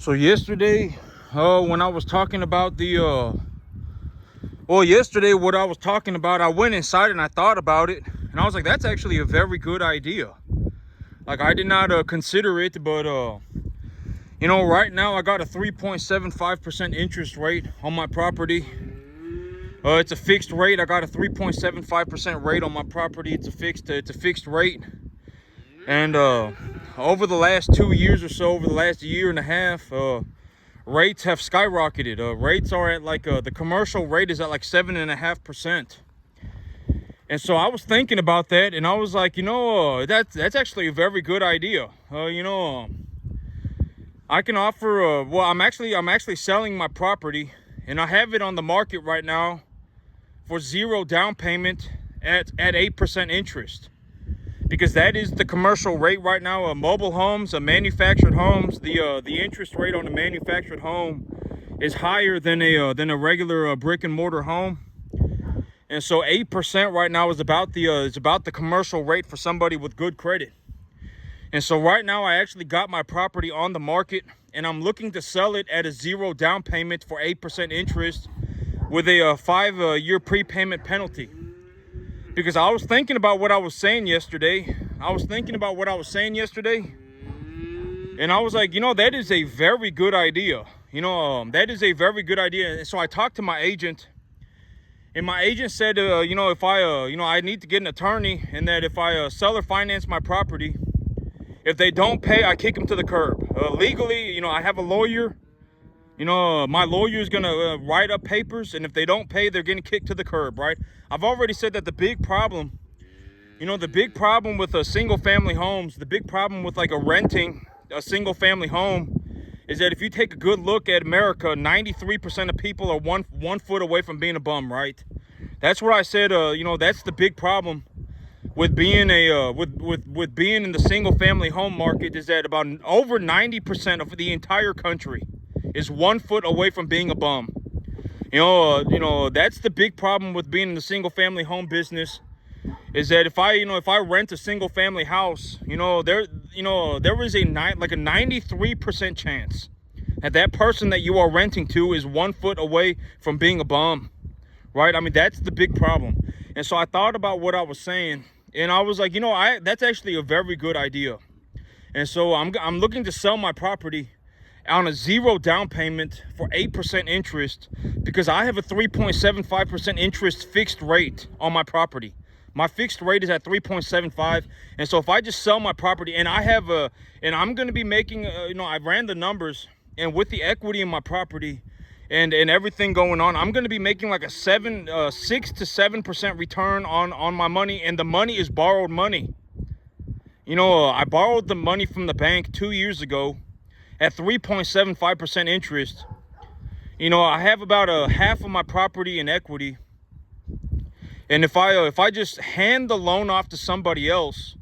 So yesterday, when I was talking about yesterday what I was talking about, I went inside and I thought about it, and I was like, that's actually a very good idea. Like, I did not consider it, but right now I got a 3.75% interest rate on my property. It's a fixed rate. I got a 3.75% rate on my property. It's a fixed rate. And over the last 2 years or so, over the last year and a half, rates have skyrocketed. Rates are at the commercial rate is at like 7.5%. And so I was thinking about that, and I was like, that's actually a very good idea. I can offer. Well, I'm actually selling my property, and I have it on the market right now for 0 down payment at 8% interest, because that is the commercial rate right now. Mobile homes, manufactured homes, the interest rate on a manufactured home is higher than a regular brick and mortar home. And so 8% right now is about the commercial rate for somebody with good credit. And so right now I actually got my property on the market, and I'm looking to sell it at a 0 down payment for 8% interest with a 5-year prepayment penalty. Because I was thinking about what I was saying yesterday. And I was like, that is a very good idea. That is a very good idea. And so I talked to my agent. And my agent said, if I need to get an attorney, and that if I sell or finance my property, if they don't pay, I kick them to the curb. Legally, I have a lawyer. My lawyer is going to write up papers, and if they don't pay, they're getting kicked to the curb, right? I've already said that the big problem with single family homes, the big problem with renting a single family home, is that if you take a good look at America, 93% of people are one foot away from being a bum, right? That's what I said. That's the big problem with being with being in the single family home market, is that about over 90% of the entire country is 1 foot away from being a bum. That's the big problem with being in the single family home business, is that if I rent a single family house, there is a 93% chance that person that you are renting to is 1 foot away from being a bum, right? I mean, that's the big problem. And so I thought about what I was saying, and I was like, that's actually a very good idea. And so I'm looking to sell my property on a 0 down payment for 8% interest, because I have a 3.75% interest fixed rate on my property. My fixed rate is at 3.75. And so if I just sell my property, and I'm going to be making, I ran the numbers, and with the equity in my property and everything going on, I'm going to be making like a 6 to 7% return on my money. And the money is borrowed money. I borrowed the money from the bank 2 years ago at 3.75% interest. I have about half of my property in equity. And if I just hand the loan off to somebody else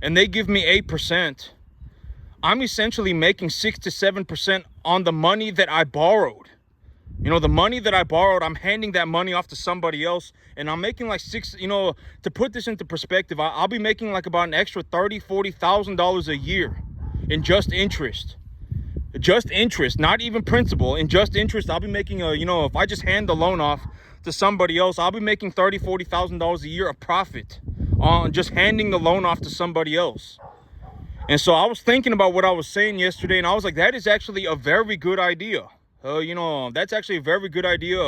and they give me 8%, I'm essentially making 6 to 7% on the money that I borrowed. The money that I borrowed, I'm handing that money off to somebody else, and I'm making like to put this into perspective, I'll be making like about an extra $30,000-$40,000 a year in just interest. Just interest, not even principal. In just interest, I'll be making if I just hand the loan off to somebody else, I'll be making $30,000-$40,000 a year of profit on just handing the loan off to somebody else. And so I was thinking about what I was saying yesterday, and I was like, that is actually a very good idea. That's actually a very good idea.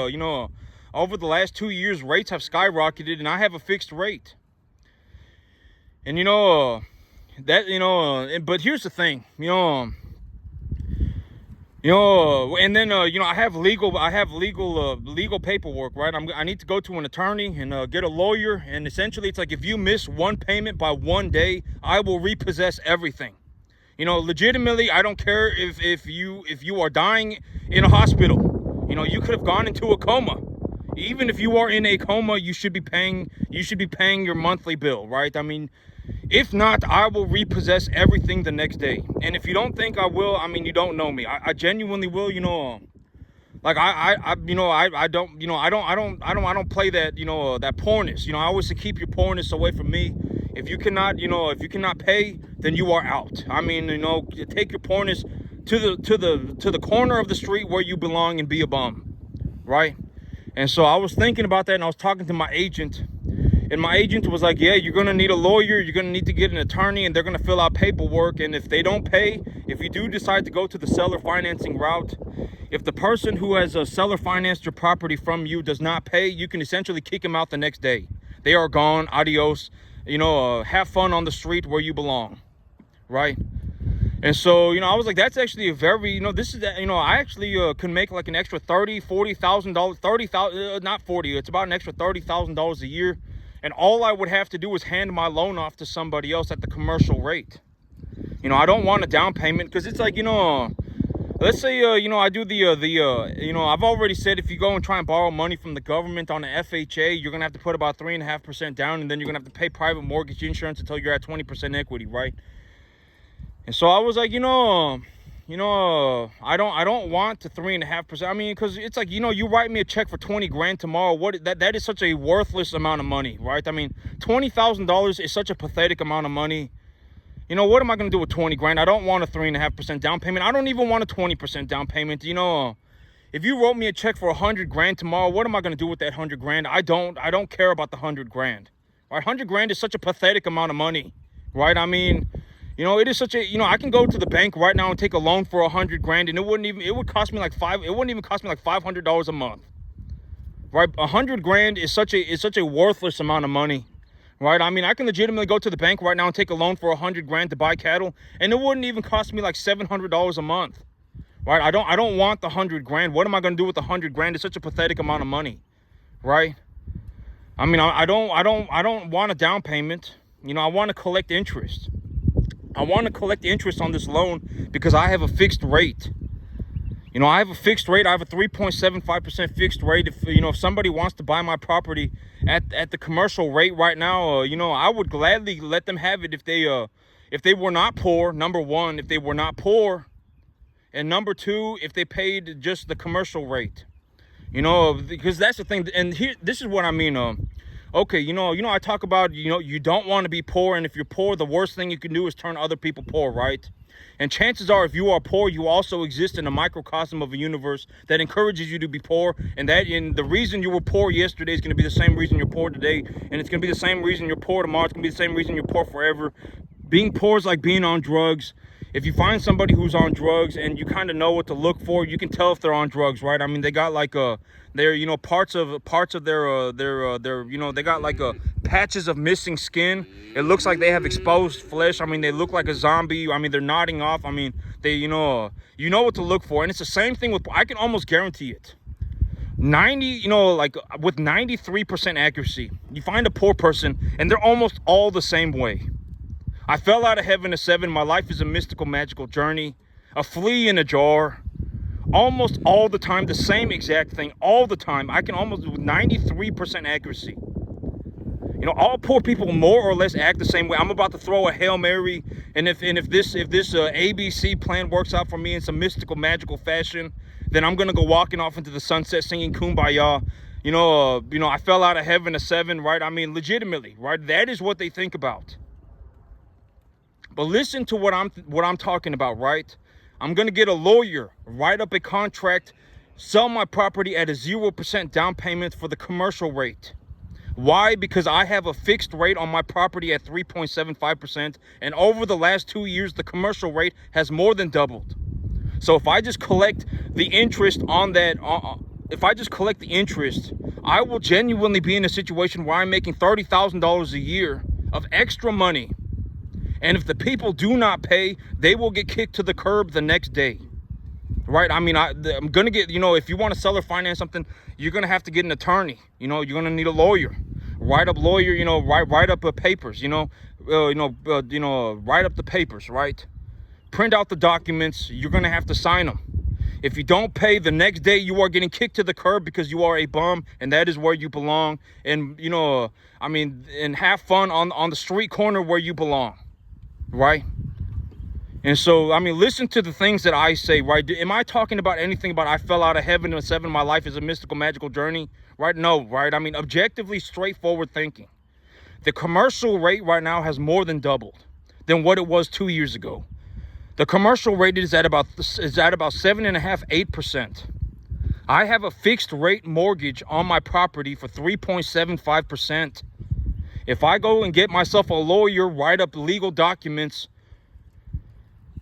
Over the last 2 years, rates have skyrocketed, and I have a fixed rate. And but here's the thing, and then I have legal paperwork, right? I need to go to an attorney and get a lawyer, and essentially it's like, if you miss one payment by 1 day, I will repossess everything. Legitimately, I don't care if you are dying in a hospital. You could have gone into a coma. Even if you are in a coma, you should be paying your monthly bill, right? I mean, if not, I will repossess everything the next day. And if you don't think I will, I mean, you don't know me. I genuinely will. I don't play that that porness. I always say, keep your porness away from me. If you cannot pay, then you are out. I mean, take your porness to the corner of the street where you belong and be a bum, right? And so I was thinking about that, and I was talking to my agent, and my agent was like, yeah, you're gonna need a lawyer, you're gonna need to get an attorney, and they're gonna fill out paperwork. And if they don't pay, if you do decide to go to the seller financing route, if the person who has seller financed your property from you does not pay, you can essentially kick them out the next day. They are gone, adios. Have fun on the street where you belong, right? And so, I was like, that's actually a very, this is, I actually can make like an extra $40,000, 30,000, not 40, it's about an extra $30,000 a year. And all I would have to do is hand my loan off to somebody else at the commercial rate. I don't want a down payment, because it's like, let's say, I do I've already said, if you go and try and borrow money from the government on the FHA, you're going to have to put about 3.5% down, and then you're going to have to pay private mortgage insurance until you're at 20% equity, right? And so I was like, I don't want the 3.5%. I mean, because it's like, you write me a check for 20 grand tomorrow. That is such a worthless amount of money, right? I mean, $20,000 is such a pathetic amount of money. What am I going to do with 20 grand? I don't want a 3.5% down payment. I don't even want a 20% down payment. If you wrote me a check for 100 grand tomorrow, what am I going to do with that 100 grand? I don't care about the 100 grand, right? 100 grand is such a pathetic amount of money, right? I mean, it is such a, I can go to the bank right now and take a loan for 100 grand, and it wouldn't even cost me like $500 a month, right? 100 grand is such a worthless amount of money, right? I mean, I can legitimately go to the bank right now and take a loan for 100 grand to buy cattle, and it wouldn't even cost me like $700 a month, right? I don't want the 100 grand. What am I going to do with the 100 grand? It's such a pathetic amount of money, right? I mean, I don't want a down payment. I want to collect interest. I want to collect interest on this loan because I have a fixed rate. I have a fixed rate. I have a 3.75% fixed rate. If somebody wants to buy my property at the commercial rate right now, I would gladly let them have it if they were not poor. Number one, if they were not poor, and number two, if they paid just the commercial rate. Because that's the thing. And here, this is what I mean. Okay, I talk about, you don't want to be poor, and if you're poor, the worst thing you can do is turn other people poor, right? And chances are, if you are poor, you also exist in a microcosm of a universe that encourages you to be poor, and the reason you were poor yesterday is going to be the same reason you're poor today, and it's going to be the same reason you're poor tomorrow. It's going to be the same reason you're poor forever. Being poor is like being on drugs. If you find somebody who's on drugs and you kind of know what to look for, you can tell if they're on drugs, right? I mean, they got like they're parts of their they got like patches of missing skin. It looks like they have exposed flesh. I mean, they look like a zombie. I mean, they're nodding off. I mean, they you know what to look for. And it's the same thing with, I can almost guarantee it, with 93% accuracy, you find a poor person and they're almost all the same way. I fell out of heaven at 7. My life is a mystical, magical journey. A flea in a jar. Almost all the time, the same exact thing, all the time. I can almost, with 93% accuracy. All poor people more or less act the same way. I'm about to throw a Hail Mary, and if this ABC plan works out for me in some mystical, magical fashion, then I'm gonna go walking off into the sunset singing Kumbaya. I fell out of heaven at 7, right? I mean, legitimately, right? That is what they think about. But listen to what I'm talking about, right? I'm going to get a lawyer, write up a contract, sell my property at a 0% down payment for the commercial rate. Why? Because I have a fixed rate on my property at 3.75%, and over the last 2 years, the commercial rate has more than doubled. So if I just collect the interest on that, I will genuinely be in a situation where I'm making $30,000 a year of extra money. And if the people do not pay, they will get kicked to the curb the next day, right? I mean, I'm going to get, if you want to sell or finance something, you're going to have to get an attorney. You're going to need a lawyer. Write up papers, write up the papers, right? Print out the documents. You're going to have to sign them. If you don't pay, the next day you are getting kicked to the curb because you are a bum, and that is where you belong. And, and have fun on the street corner where you belong. Right? And so, I mean, listen to the things that I say, right? Am I talking about anything about I fell out of heaven at 7, my life is a mystical, magical journey? Right? No, right? I mean, objectively straightforward thinking. The commercial rate right now has more than doubled than what it was 2 years ago. The commercial rate is at about 7.5%, 8%. I have a fixed rate mortgage on my property for 3.75%. If I go and get myself a lawyer, write up legal documents,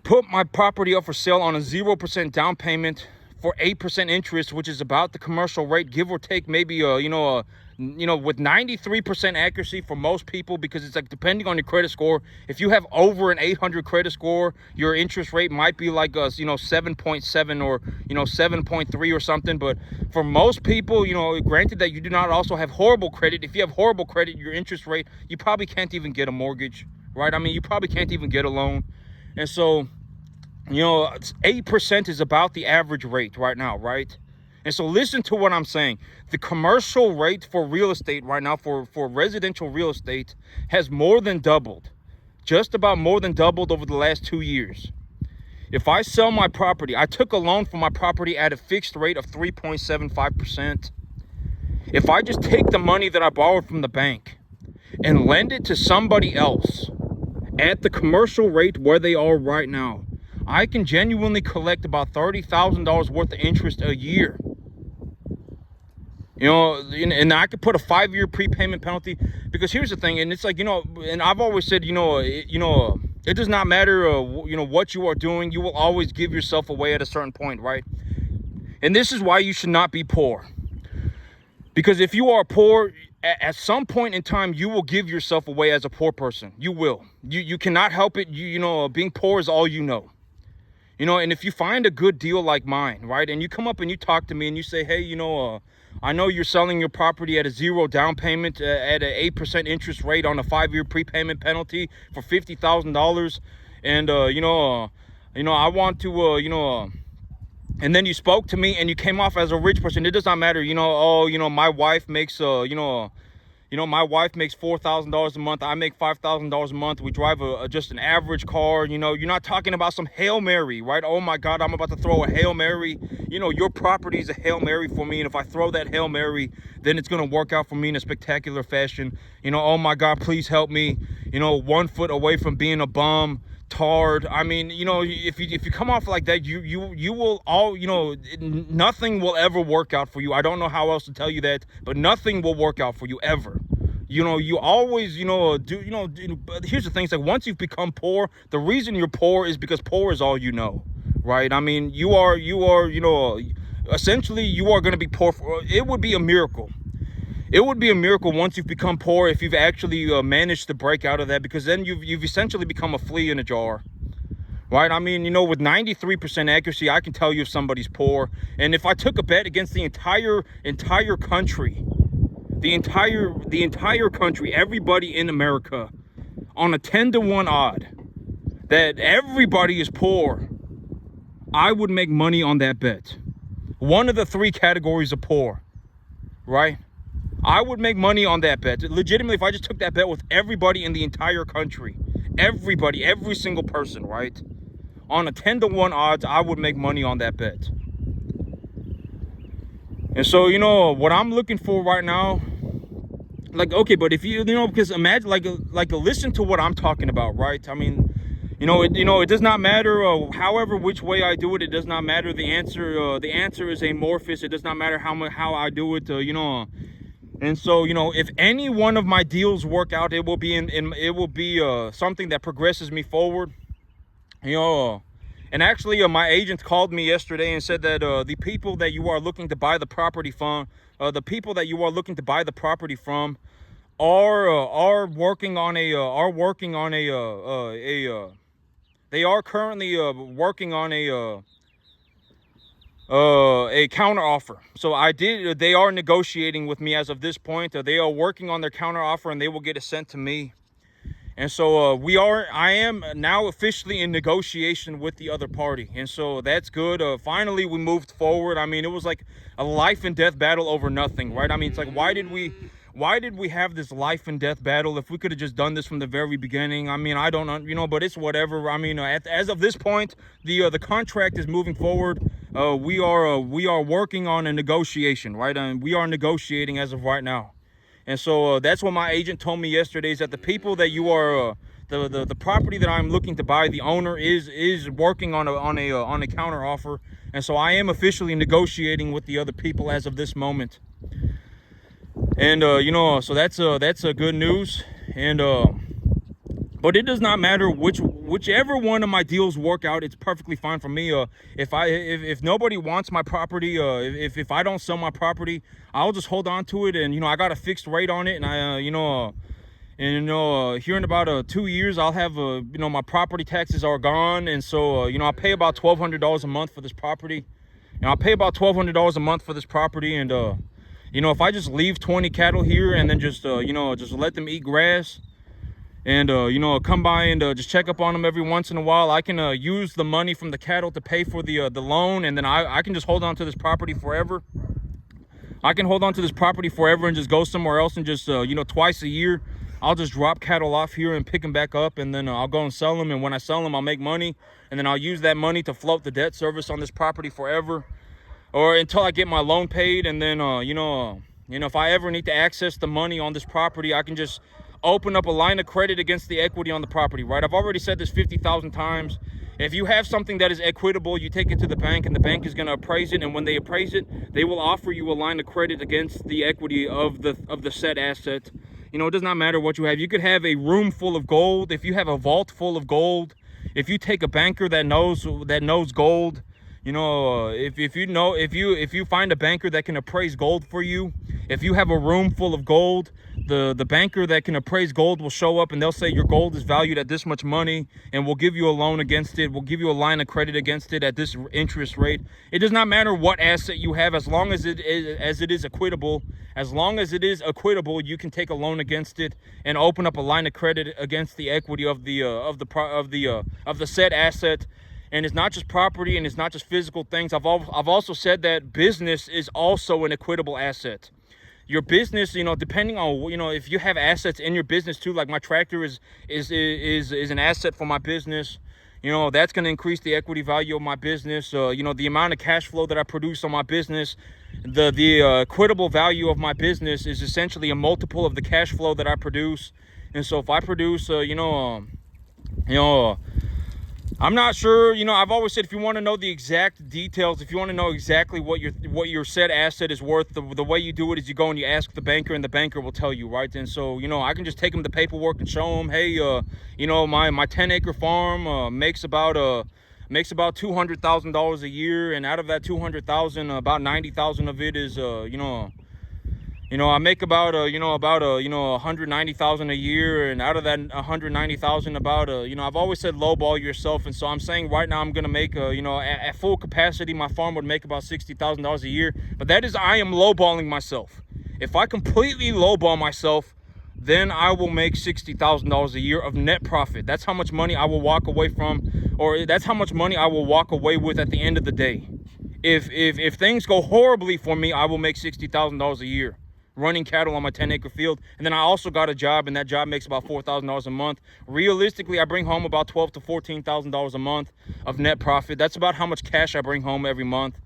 put my property up for sale on a 0% down payment for 8% interest, which is about the commercial rate, give or take maybe with 93% accuracy for most people, because it's like depending on your credit score. If you have over an 800 credit score, your interest rate might be like 7.7 or 7.3 or something. But for most people, granted that you do not also have horrible credit, if you have horrible credit, your interest rate, you probably can't even get a mortgage, right? I mean, you probably can't even get a loan. And so 8% is about the average rate right now, right? And so listen to what I'm saying. The commercial rate for real estate right now, for residential real estate, has more than doubled. Just about more than doubled over the last 2 years. If I sell my property, I took a loan for my property at a fixed rate of 3.75%. If I just take the money that I borrowed from the bank and lend it to somebody else at the commercial rate where they are right now, I can genuinely collect about $30,000 worth of interest a year. And I could put a 5-year prepayment penalty, because here's the thing, and it's like, and I've always said, it does not matter, what you are doing, you will always give yourself away at a certain point, right? And this is why you should not be poor. Because if you are poor, at some point in time, you will give yourself away as a poor person. You will. You cannot help it. Being poor is all you know. And if you find a good deal like mine, right, and you come up and you talk to me and you say, hey, I know you're selling your property at a 0 down payment, at an 8% interest rate on a 5-year prepayment penalty for $50,000, and I want to, and then you spoke to me and you came off as a rich person. It does not matter, my wife makes my wife makes $4,000 a month. I make $5,000 a month. We drive just an average car. You're not talking about some Hail Mary, right? Oh my God, I'm about to throw a Hail Mary. Your property is a Hail Mary for me. And if I throw that Hail Mary, then it's going to work out for me in a spectacular fashion. Oh my God, please help me. 1 foot away from being a bum, tarred. I mean, if you come off like that, you will all, nothing will ever work out for you. I don't know how else to tell you that, but nothing will work out for you ever. You always, but here's the thing. It's like, once you've become poor, the reason you're poor is because poor is all you know, right? I mean, you are, essentially you are going to be poor. It would be a miracle. It would be a miracle once you've become poor, if you've actually managed to break out of that, because then you've essentially become a flea in a jar, right? I mean, with 93% accuracy, I can tell you if somebody's poor. And if I took a bet against the entire country, the entire country, everybody in America, on a 10-to-1 odd that everybody is poor, I would make money on that bet. One of the 3 categories of poor, right? I would make money on that bet. Legitimately, if I just took that bet with everybody in the entire country, everybody, every single person, right? On a 10-to-1 odds, I would make money on that bet. And so, what I'm looking for right now, like, okay, but if because imagine, like listen to what I'm talking about, right? I mean, it does not matter, however, which way I do it. It does not matter. The answer is amorphous. It does not matter how I do it, And so, if any one of my deals work out, it will be something that progresses me forward. And actually, my agent called me yesterday and said that the people that you are looking to buy the property from, are working on a counter offer. So they are negotiating with me as of this point. They are working on their counter offer, and they will get it sent to me. And so I am now officially in negotiation with the other party. And so that's good. Finally, we moved forward. I mean, it was like a life and death battle over nothing, right? I mean, it's like, why did we have this life and death battle if we could have just done this from the very beginning? I mean, I don't know, but it's whatever. I mean, as of this point, the contract is moving forward. We are working on a negotiation, right? And we are negotiating as of right now. And so that's what my agent told me yesterday, is that the people that you are the property that I'm looking to buy, the owner is working on a counter offer, and so I am officially negotiating with the other people as of this moment. And you know, so that's good news. And but it does not matter whichever one of my deals work out. It's perfectly fine for me. If nobody wants my property, if I don't sell my property, I'll just hold on to it. And you know, I got a fixed rate on it, and here in about 2 years, I'll have you know, my property taxes are gone, and so you know, I pay about $1,200 a month for this property. And I pay about $1,200 a month for this property, and you know, if I just leave 20 cattle here and then just you know, just let them eat grass, and you know, come by and just check up on them every once in a while, I can use the money from the cattle to pay for the loan, and then I can just hold on to this property forever. I can hold on to this property forever and just go somewhere else, and just you know, twice a year I'll just drop cattle off here and pick them back up, and then I'll go and sell them, and when I sell them, I'll make money, and then I'll use that money to float the debt service on this property forever, or until I get my loan paid. And then you know, if I ever need to access the money on this property, I can just open up a line of credit against the equity on the property, right? I've already said this 50,000 times. If you have something that is equitable, you take it to the bank, and the bank is going to appraise it, and when they appraise it, they will offer you a line of credit against the equity of the said asset. You know, it does not matter what you have. You could have a room full of gold. If you have a vault full of gold, if you take a banker that knows gold, you know, if you find a banker that can appraise gold for you, if you have a room full of gold, the banker that can appraise gold will show up, and they'll say your gold is valued at this much money, and we'll give you a loan against it. We'll give you a line of credit against it at this interest rate. It does not matter what asset you have, as long as it is equitable. As long as it is equitable, you can take a loan against it and open up a line of credit against the equity of the said asset. And it's not just property, and it's not just physical things. I've also said that business is also an equitable asset. Your business, you know, depending on, you know, if you have assets in your business too, like my tractor is an asset for my business, you know, that's going to increase the equity value of my business. You know, the amount of cash flow that I produce on my business, the equitable value of my business is essentially a multiple of the cash flow that I produce. And so if I produce, I'm not sure, you know, I've always said, if you want to know the exact details, if you want to know exactly what your said asset is worth, the way you do it is you go and you ask the banker, and the banker will tell you, right? And so, you know, I can just take them the paperwork and show them, hey, you know, my 10-acre farm makes about $200,000 a year, and out of that 200,000, about 90,000 of it is I make about 190,000 a year, and out of that 190,000, I've always said lowball yourself, and so I'm saying right now I'm gonna make at full capacity my farm would make about $60,000 a year, but that is, I am lowballing myself. If I completely lowball myself, then I will make $60,000 a year of net profit. That's how much money I will walk away from, or that's how much money I will walk away with at the end of the day. If things go horribly for me, I will make $60,000 a year running cattle on my 10-acre field. And then I also got a job, and that job makes about $4,000 a month. Realistically, I bring home about $12,000 to $14,000 a month of net profit. That's about how much cash I bring home every month.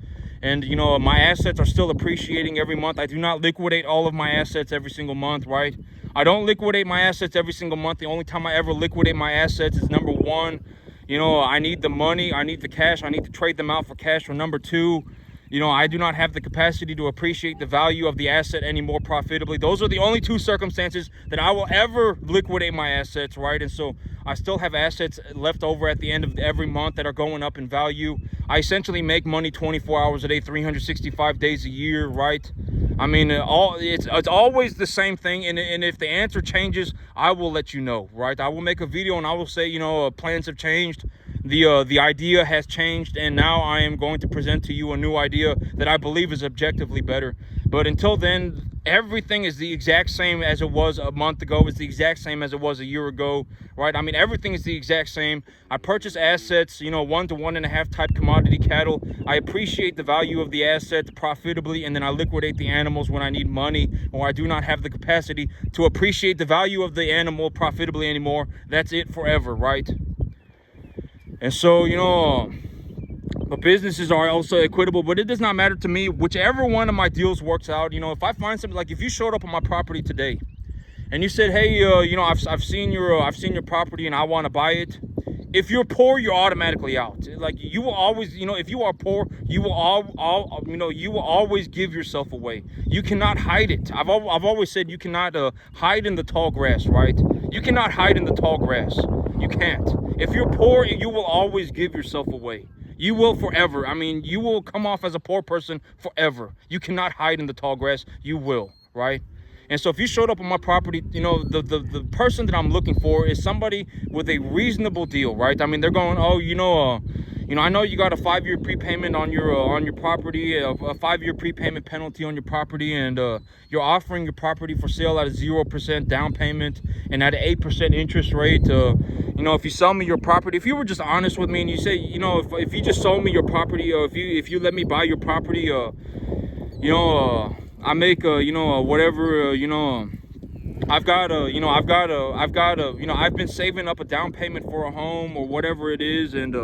And you know, my assets are still appreciating every month. I do not liquidate all of my assets every single month, right? I don't liquidate my assets every single month. The only time I ever liquidate my assets is, number one, you know, I need the money, I need the cash, I need to trade them out for cash. Or number two, you know, I do not have the capacity to appreciate the value of the asset any more profitably. Those are the only two circumstances that I will ever liquidate my assets, right? And so I still have assets left over at the end of every month that are going up in value. I essentially make money 24 hours a day, 365 days a year, right? I mean, it's always the same thing. And if the answer changes, I will let you know, right? I will make a video and I will say, you know, plans have changed. The idea has changed, and now I am going to present to you a new idea that I believe is objectively better. But until then, everything is the exact same as it was a month ago. It's the exact same as it was a year ago, right? I mean, everything is the exact same. I purchase assets, you know, 1 to 1.5 type commodity cattle. I appreciate the value of the asset profitably, and then I liquidate the animals when I need money, or I do not have the capacity to appreciate the value of the animal profitably anymore. That's it forever, right? And so, you know, but businesses are also equitable, but it does not matter to me. Whichever one of my deals works out, you know, if I find something, like if you showed up on my property today and you said, hey, you know, I've seen your property and I want to buy it. If you're poor, you're automatically out. Like, you will always, you know, if you are poor, you will you will always give yourself away. You cannot hide it. I've always said you cannot hide in the tall grass, right? You cannot hide in the tall grass. You can't. If you're poor, you will always give yourself away. You will forever. I mean, you will come off as a poor person forever. You cannot hide in the tall grass. You will, right? And so if you showed up on my property, you know, the person that I'm looking for is somebody with a reasonable deal, right? I mean, they're going, oh, you know, I know you got a 5-year prepayment on your property, a 5-year prepayment penalty on your property, and you're offering your property for sale at a 0% down payment and at an 8% interest rate. You know, if you sell me your property, if you were just honest with me and you say, you know, if you just sold me your property, or if you let me buy your property, you know, I make you know, whatever, you know, I've been saving up a down payment for a home or whatever it is, and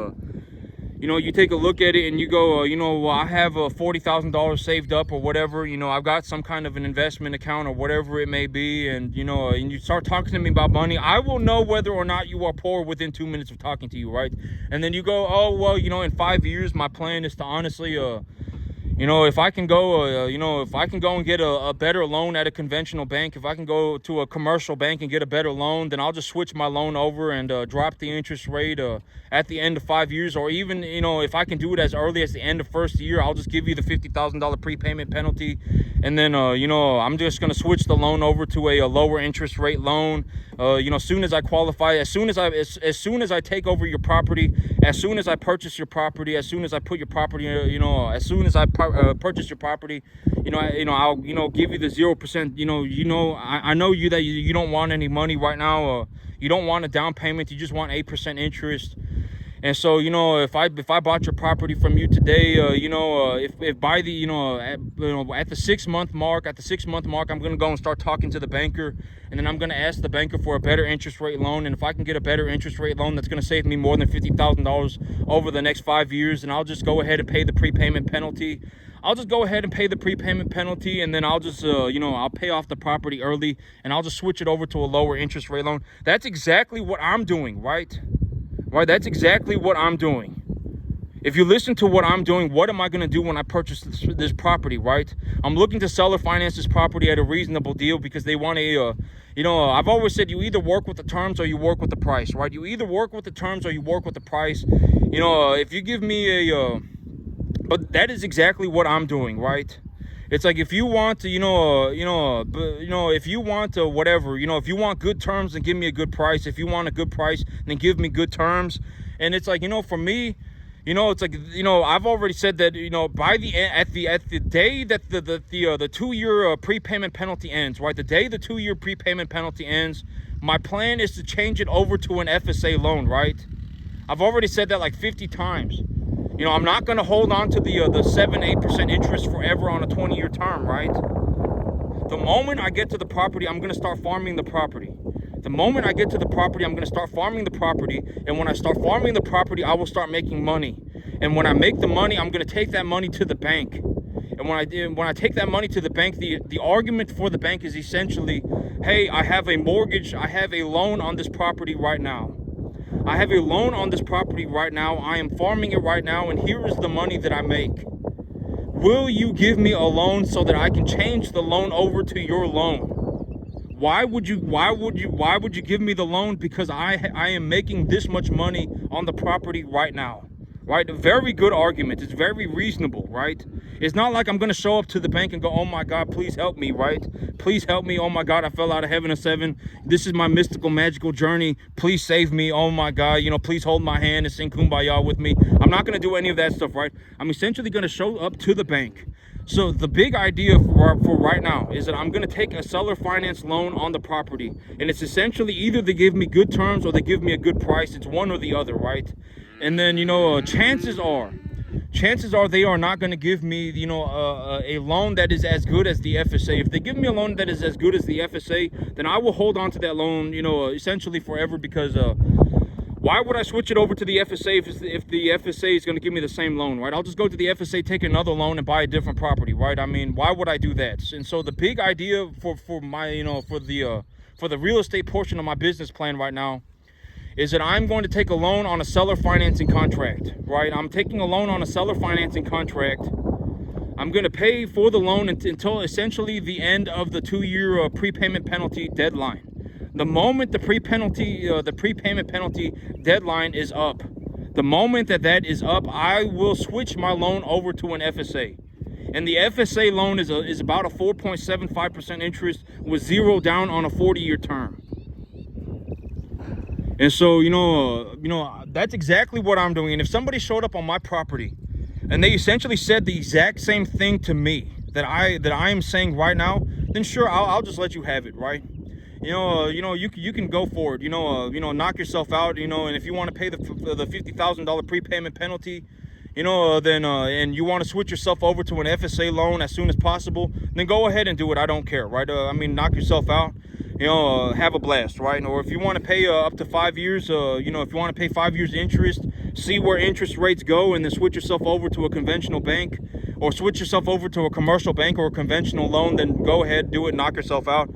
you know, you take a look at it and you go, you know, well, I have $40,000 saved up or whatever, you know, I've got some kind of an investment account or whatever it may be, and you know, and you start talking to me about money, I will know whether or not you are poor within 2 minutes of talking to you, right? And then you go, oh, well, you know, in 5 years, my plan is to honestly, you know, if I can go, you know, if I can go and get a better loan at a conventional bank, if I can go to a commercial bank and get a better loan, then I'll just switch my loan over and drop the interest rate at the end of 5 years. Or even, you know, if I can do it as early as the end of first year, I'll just give you the $50,000 prepayment penalty. And then, you know, I'm just going to switch the loan over to a lower interest rate loan. You know, as soon as I qualify, as soon as I take over your property, as soon as I purchase your property, as soon as I put your property, you know, as soon as I purchase your property, I'll, you know, give you the 0%. I know you that you don't want any money right now. You don't want a down payment. You just want 8% interest. And so, you know, if I bought your property from you today, if by the, at the 6 month mark, I'm going to go and start talking to the banker, and then I'm going to ask the banker for a better interest rate loan. And if I can get a better interest rate loan that's going to save me more than $50,000 over the next 5 years, then I'll just go ahead and pay the prepayment penalty. And then I'll just, I'll pay off the property early, and I'll just switch it over to a lower interest rate loan. That's exactly what I'm doing, right? Right, that's exactly what I'm doing. If you listen to what I'm doing, what am I going to do when I purchase this property, right? I'm looking to seller finance this property at a reasonable deal because they want a, I've always said you either work with the terms or you work with the price, right? You either work with the terms or you work with the price. If you give me but that is exactly what I'm doing, right? It's like, if you want to, if you want to whatever, if you want good terms, then give me a good price. If you want a good price, then give me good terms. And it's like, for me, it's like, I've already said that, by the end, at the day that the 2-year prepayment penalty ends, right? The day the 2-year prepayment penalty ends, my plan is to change it over to an FSA loan, right? I've already said that like 50 times. I'm not going to hold on to the 7-8% interest forever on a 20-year term, right? The moment I get to the property, I'm going to start farming the property. The moment I get to the property, I'm going to start farming the property. And when I start farming the property, I will start making money. And when I make the money, I'm going to take that money to the bank. And when I take that money to the bank, the argument for the bank is essentially, hey, I have a mortgage, I have a loan on this property right now. I have a loan on this property right now. I am farming it right now, and here is the money that I make. Will you give me a loan so that I can change the loan over to your loan? Why would you give me the loan? Because I am making this much money on the property right now. Right? A very good argument. It's very reasonable, right? It's not like I'm going to show up to the bank and go, oh my God, please help me, right? Please help me. Oh my God, I fell out of heaven at 7. This is my mystical, magical journey. Please save me. Oh my God, please hold my hand and sing Kumbaya with me. I'm not going to do any of that stuff, right? I'm essentially going to show up to the bank. So the big idea for right now is that I'm going to take a seller finance loan on the property. And it's essentially either they give me good terms or they give me a good price. It's one or the other, right? And then, chances are they are not going to give me, a loan that is as good as the FSA. If they give me a loan that is as good as the FSA, then I will hold on to that loan, essentially forever, because why would I switch it over to the FSA if the FSA is going to give me the same loan, right? I'll just go to the FSA, take another loan, and buy a different property, right? I mean, why would I do that? And so the big idea for for the real estate portion of my business plan right now is that I'm going to take a loan on a seller financing contract, right? I'm taking a loan on a seller financing contract. I'm going to pay for the loan until essentially the end of the 2-year prepayment penalty deadline. The moment the prepayment penalty deadline is up, the moment that is up, I will switch my loan over to an FSA. And the FSA loan is about a 4.75% interest with 0 down on a 40-year term. And so, that's exactly what I'm doing. And if somebody showed up on my property and they essentially said the exact same thing to me that I am saying right now, then sure, I'll just let you have it, right? You can go for it. Knock yourself out. And if you want to pay the $50,000 prepayment penalty, and you want to switch yourself over to an FSA loan as soon as possible, then go ahead and do it. I don't care, right? Knock yourself out. Have a blast, right? Or if you want to pay up to 5 years, if you want to pay 5 years interest, see where interest rates go, and then switch yourself over to a conventional bank, or switch yourself over to a commercial bank or a conventional loan, then go ahead, do it, knock yourself out.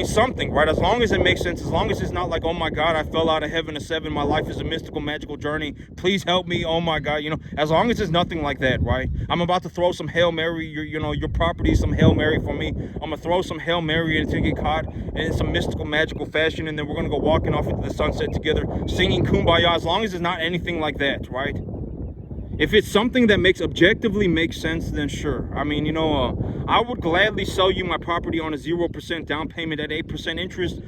Something, right? As long as it makes sense, as long as it's not like, oh my God, I fell out of heaven to 7, my life is a mystical, magical journey, please help me, oh my God, as long as it's nothing like that, right? I'm about to throw some Hail Mary, your property, some Hail Mary for me. I'm gonna throw some Hail Mary until you get caught in some mystical, magical fashion, and then we're gonna go walking off into the sunset together, singing Kumbaya, as long as it's not anything like that, right? If it's something that objectively makes sense, then sure. I would gladly sell you my property on a 0% down payment at 8% interest,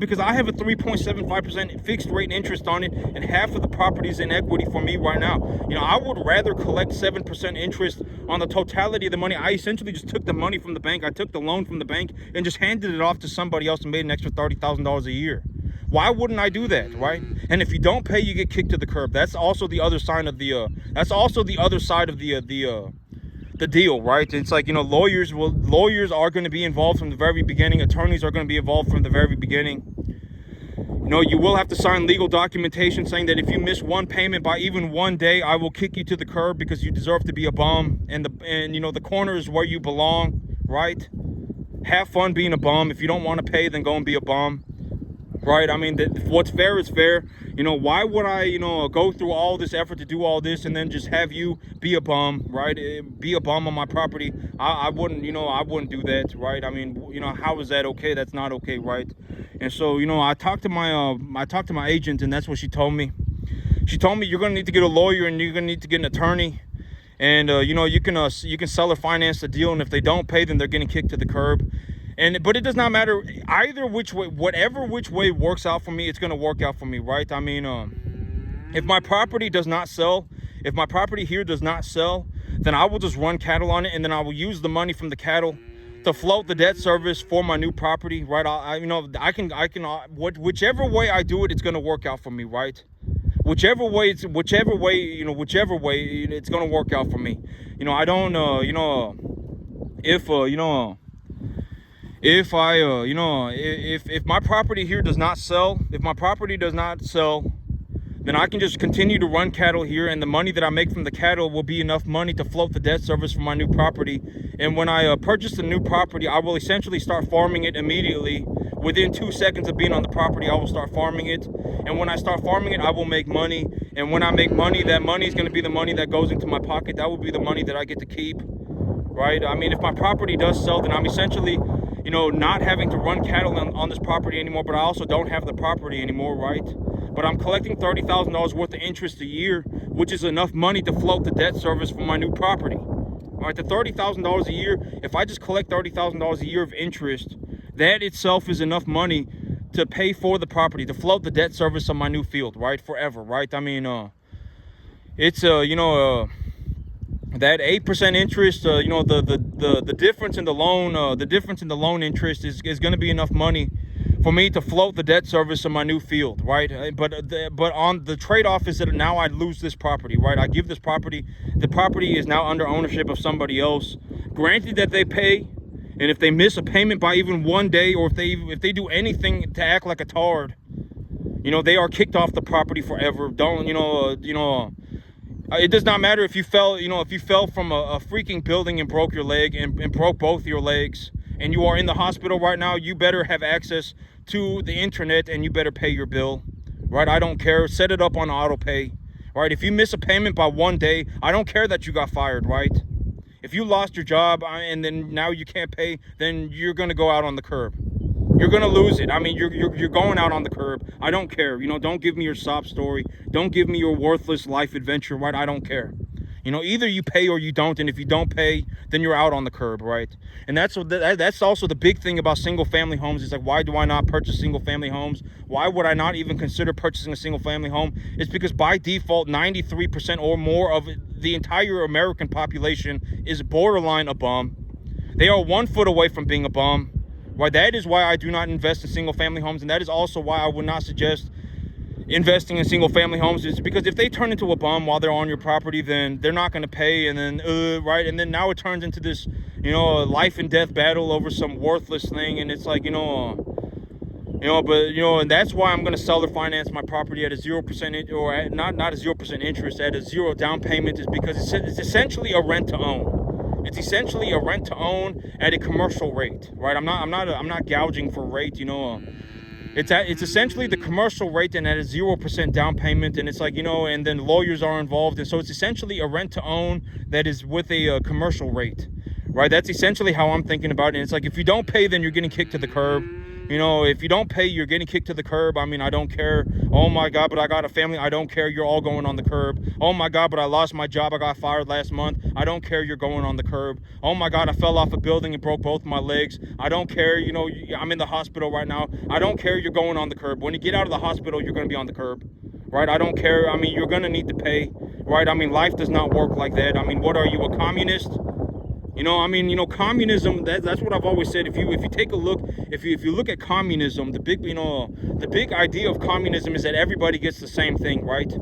because I have a 3.75% fixed rate interest on it, and half of the property's in equity for me right now. I would rather collect 7% interest on the totality of the money. I essentially just took the money from the bank. I took the loan from the bank and just handed it off to somebody else and made an extra $30,000 a year. Why wouldn't I do that, right? And if you don't pay, you get kicked to the curb. That's also the other side of the the deal, right? It's like, lawyers are going to be involved from the very beginning. Attorneys are going to be involved from the very beginning. You will have to sign legal documentation saying that if you miss one payment by even 1 day, I will kick you to the curb because you deserve to be a bum, and the corner is where you belong, right? Have fun being a bum. If you don't want to pay, then go and be a bum. Right? What's fair is fair. Why would I, go through all this effort to do all this and then just have you be a bum, right? Be a bum on my property. I wouldn't do that, right? How is that okay? That's not okay, right? And so, I talked to my agent, and that's what she told me. She told me you're going to need to get a lawyer and you're going to need to get an attorney. And, you can seller finance the deal, and if they don't pay, then they're getting kicked to the curb. But it does not matter either which way, whatever which way works out for me, it's going to work out for me, right? If my property does not sell, if my property here does not sell, then I will just run cattle on it, and then I will use the money from the cattle to float the debt service for my new property, right? Whichever way I do it, it's going to work out for me, right? Whichever way it's going to work out for me. I don't, if my property here does not sell, then I can just continue to run cattle here, and the money that I make from the cattle will be enough money to float the debt service for my new property. And when I purchase the new property, I will essentially start farming it immediately. Within 2 seconds of being on the property, I will start farming it. And when I start farming it, I will make money. And when I make money, that money is going to be the money that goes into my pocket. That will be the money that I get to keep, right? If my property does sell, then I'm essentially, not having to run cattle on this property anymore, but I also don't have the property anymore, right? But I'm collecting $30,000 worth of interest a year, which is enough money to float the debt service for my new property. All right, the $30,000 a year, if I just collect $30,000 a year of interest, that itself is enough money to pay for the property, to float the debt service on my new field, right? Forever, right? It's, that 8% interest, the difference in the loan, interest is going to be enough money for me to float the debt service on my new field, right? But on the trade-off is that now I lose this property, right? I give this property, the property is now under ownership of somebody else. Granted that they pay, and if they miss a payment by even 1 day, or if they do anything to act like a tard, they are kicked off the property forever. It does not matter if you fell, from a freaking building and broke your leg and broke both your legs, and you are in the hospital right now. You better have access to the internet and you better pay your bill, right? I don't care. Set it up on auto pay, right? If you miss a payment by 1 day, I don't care that you got fired, right? If you lost your job and then now you can't pay, then you're gonna go out on the curb. You're gonna lose it. I mean, you're going out on the curb. I don't care. Don't give me your sob story. Don't give me your worthless life adventure, right? I don't care. Either you pay or you don't, and if you don't pay, then you're out on the curb, right? And that's also the big thing about single family homes. It's like, why do I not purchase single family homes? Why would I not even consider purchasing a single family home? It's because by default, 93% or more of the entire American population is borderline a bum. They are 1 foot away from being a bum. Right? That is why I do not invest in single family homes, and that is also why I would not suggest investing in single family homes, is because if they turn into a bum while they're on your property, then they're not going to pay, and then right, and then now it turns into this life and death battle over some worthless thing. And it's like, and that's why I'm going to sell or finance my property at a 0% or at not a 0% interest, at a 0 down payment, is because it's essentially a rent to own. It's essentially a rent to own at a commercial rate, right? I'm not gouging for rate, It's essentially the commercial rate, and at a 0% down payment, and it's like, and then lawyers are involved, and so it's essentially a rent to own that is with a commercial rate, right? That's essentially how I'm thinking about it. And it's like, if you don't pay, then you're getting kicked to the curb. If you don't pay, you're getting kicked to the curb. I mean, I don't care. Oh my God, but I got a family. I don't care. You're all going on the curb. Oh my God, but I lost my job. I got fired last month. I don't care. You're going on the curb. Oh my God, I fell off a building and broke both my legs. I don't care. I'm in the hospital right now. I don't care. You're going on the curb. When you get out of the hospital, you're going to be on the curb, right? I don't care. I mean, you're going to need to pay, right? I mean, life does not work like that. I mean, what are you, a communist? Communism, that's what I've always said. If you take a look, if you look at communism, the big idea of communism is that everybody gets the same thing, right?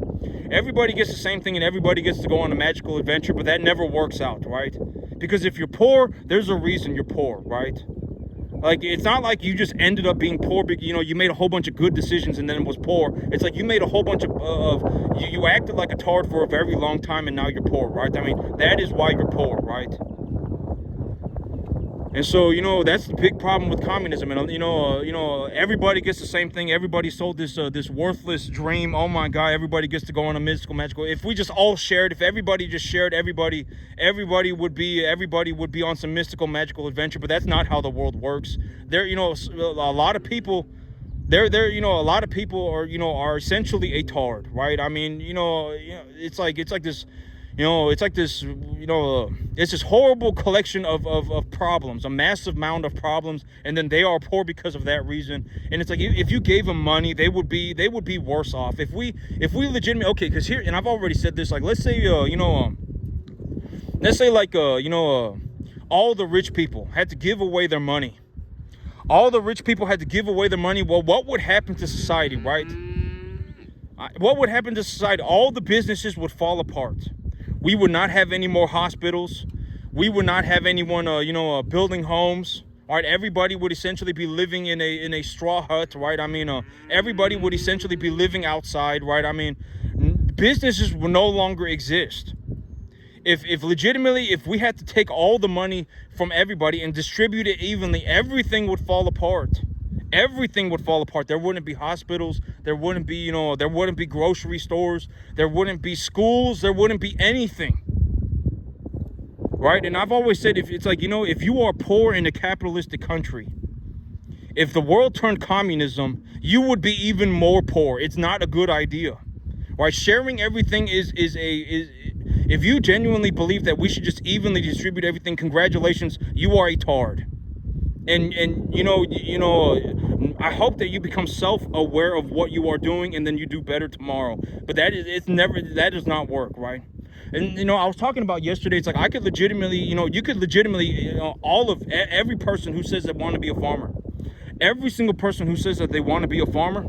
Everybody gets the same thing, and everybody gets to go on a magical adventure, but that never works out, right? Because if you're poor, there's a reason you're poor, right? Like, it's not like you just ended up being poor because, you made a whole bunch of good decisions and then was poor. It's like you made a whole bunch of you acted like a tard for a very long time, and now you're poor, right? I mean, that is why you're poor, right? And so, that's the big problem with communism. And, everybody gets the same thing. Everybody sold this worthless dream. Oh my God, everybody gets to go on a mystical, magical. If we just all shared, if everybody just shared, everybody would be on some mystical, magical adventure. But that's not how the world works. A lot of people, a lot of people are essentially a tard, right? I mean, it's like this. It's this horrible collection of problems, a massive mound of problems, and then they are poor because of that reason. And it's like, if you gave them money, they would be worse off. If we legitimately, okay, because here, and I've already said this, like, let's say all the rich people had to give away their money. All the rich people had to give away their money. Well, what would happen to society, right? What would happen to society? All the businesses would fall apart. We would not have any more hospitals. We would not have anyone, building homes. Right? Everybody would essentially be living in a straw hut. Right? I mean, everybody would essentially be living outside. Right? I mean, businesses will no longer exist. If legitimately, if we had to take all the money from everybody and distribute it evenly, everything would fall apart. Everything would fall apart. There wouldn't be hospitals. There wouldn't be, there wouldn't be grocery stores. There wouldn't be schools. There wouldn't be anything. Right? And I've always said, if you are poor in a capitalistic country, if the world turned communism, you would be even more poor. It's not a good idea. Right? Sharing everything is if you genuinely believe that we should just evenly distribute everything, congratulations, you are a tard. And I hope that you become self-aware of what you are doing, and then you do better tomorrow. But that does not work, right? And I was talking about yesterday, it's like I could legitimately, you could legitimately, every person who says they want to be a farmer, every single person who says that they want to be a farmer,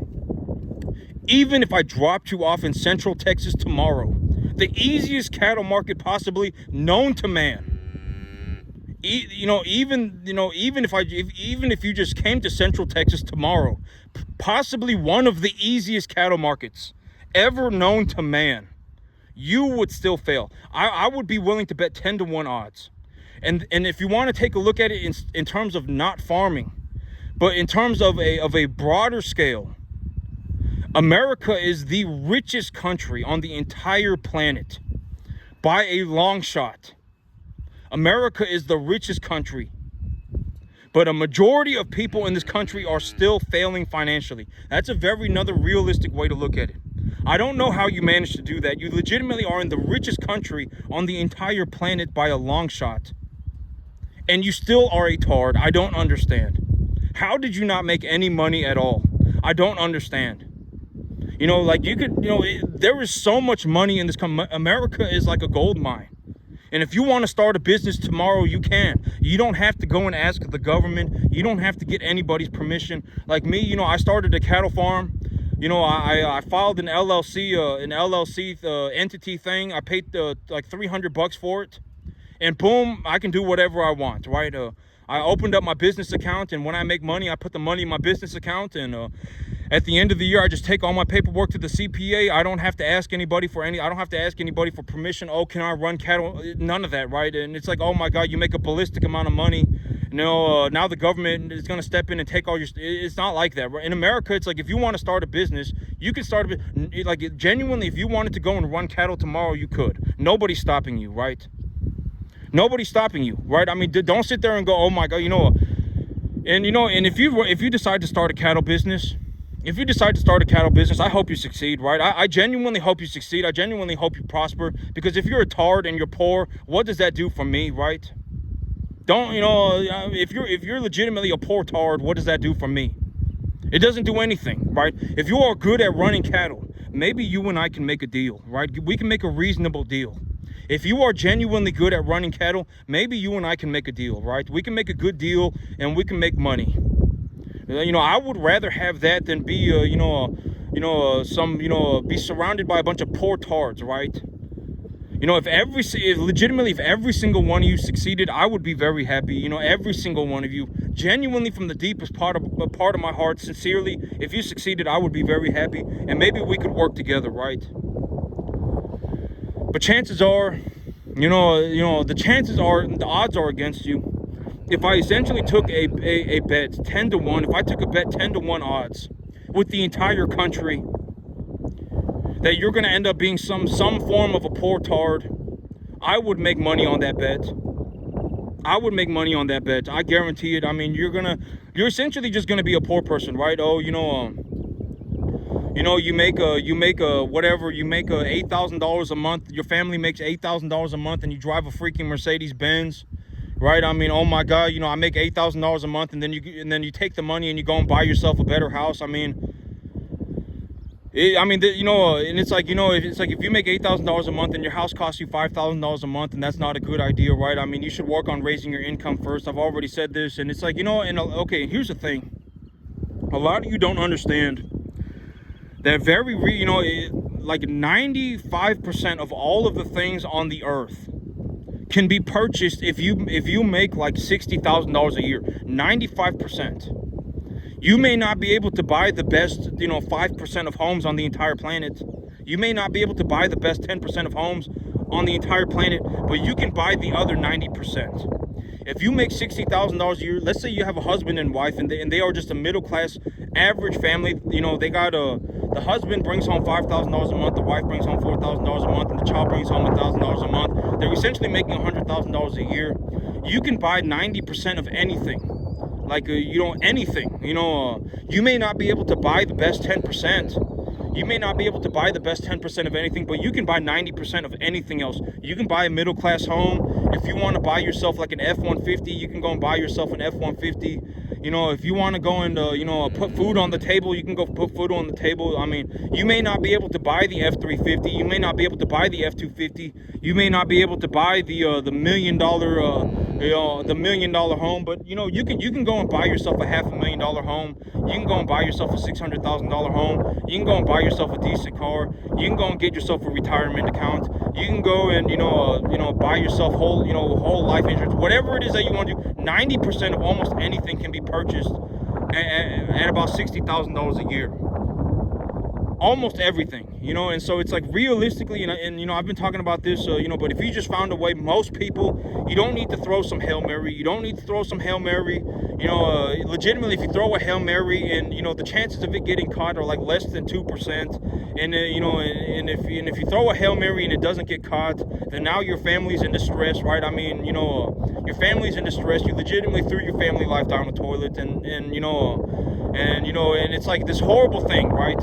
even if I dropped you off in Central Texas tomorrow, the easiest cattle market possibly known to man, even if you just came to Central Texas tomorrow, possibly one of the easiest cattle markets ever known to man, you would still fail. I would be willing to bet 10 to 1 odds. And if you want to take a look at it in terms of not farming, But in terms of a broader scale, America is the richest country on the entire planet by a long shot. America is the richest country. But a majority of people in this country are still failing financially. That's another realistic way to look at it. I don't know how you managed to do that. You legitimately are in the richest country on the entire planet by a long shot. And you still are a tard. I don't understand. How did you not make any money at all? I don't understand. You know, like you could, there is so much money in this country. America is like a gold mine. And if you want to start a business tomorrow, you can. You don't have to go and ask the government. You don't have to get anybody's permission. Like me, I started a cattle farm. I filed an LLC entity thing. I paid like $300 for it. And boom, I can do whatever I want, right? I opened up my business account, and when I make money, I put the money in my business account, and at the end of the year, I just take all my paperwork to the CPA. I don't have to ask anybody for permission. Oh, can I run cattle? None of that, right? And it's like, oh my God, you make a ballistic amount of money. Now the government is going to step in and take all your. It's not like that, right? In America, it's like if you want to start a business, you can start like genuinely. If you wanted to go and run cattle tomorrow, you could. Nobody's stopping you, right? Nobody's stopping you, right? I mean, don't sit there and go, oh my God, and if you decide to start a cattle business. If you decide to start a cattle business, I hope you succeed, right? I genuinely hope you succeed. I genuinely hope you prosper. Because if you're a tard and you're poor, what does that do for me, right? If you're legitimately a poor tard, what does that do for me? It doesn't do anything, right? If you are good at running cattle, maybe you and I can make a deal, right? We can make a reasonable deal. If you are genuinely good at running cattle, maybe you and I can make a deal, right? We can make a good deal and we can make money. I would rather have that than be, be surrounded by a bunch of poor tards, right? If every single one of you succeeded, I would be very happy. Every single one of you, genuinely from the deepest part of my heart, sincerely, if you succeeded, I would be very happy, and maybe we could work together, right? But chances are, the odds are against you. If I essentially took a bet 10 to 1, if I took a bet 10 to 1 odds with the entire country that you're going to end up being some form of a poor tard, I would make money on that bet. I would make money on that bet. I guarantee it. I mean, you're essentially just going to be a poor person, right? Oh, you make $8,000 a month. Your family makes $8,000 a month, and you drive a freaking Mercedes Benz. Right? I mean, oh my God, I make $8,000 a month, and then you take the money and you go and buy yourself a better house. I mean, and it's like, if you make $8,000 a month and your house costs you $5,000 a month, and that's not a good idea, right? I mean, you should work on raising your income first. I've already said this, and it's like, okay, here's the thing. A lot of you don't understand that like 95% of all of the things on the earth can be purchased if you make like $60,000 a year. 95%. You may not be able to buy the best 5% of homes on the entire planet. You may not be able to buy the best 10% of homes on the entire planet, but you can buy the other 90%. If you make $60,000 a year, let's say you have a husband and wife, and they are just a middle class average family. They got the husband brings home $5,000 a month, the wife brings home $4,000 a month, and the child brings home $1,000 a month. They're essentially making $100,000 a year. You can buy 90% of anything, like anything. You may not be able to buy the best 10%. You may not be able to buy the best 10% of anything, but you can buy 90% of anything else. You can buy a middle class home. If you want to buy yourself like an F-150, you can go and buy yourself an F-150. If you want to go and, put food on the table, you can go put food on the table. I mean, you may not be able to buy the F-350. You may not be able to buy the F-250. You may not be able to buy the $1 million, the $1 million home. But, you can go and buy yourself a $500,000 home. You can go and buy yourself a $600,000 home. You can go and buy yourself a decent car. You can go and get yourself a retirement account. You can go and, buy yourself whole life insurance. Whatever it is that you want to do, 90% of almost anything can be purchased at about $60,000 a year. almost everything, you know. And so it's like realistically, and you know, I've been talking about this, you know, but if you just found a way, most people, you don't need to throw some Hail Mary. You don't need to throw some Hail Mary, you know. Legitimately, if you throw a Hail Mary, and you know, the chances of it getting caught are like less than 2%. And you know, and if you throw a Hail Mary and it doesn't get caught, then now your family's in distress, right? I mean, you know, your family's in distress. You legitimately threw your family life down the toilet, and you know, and it's like this horrible thing, right?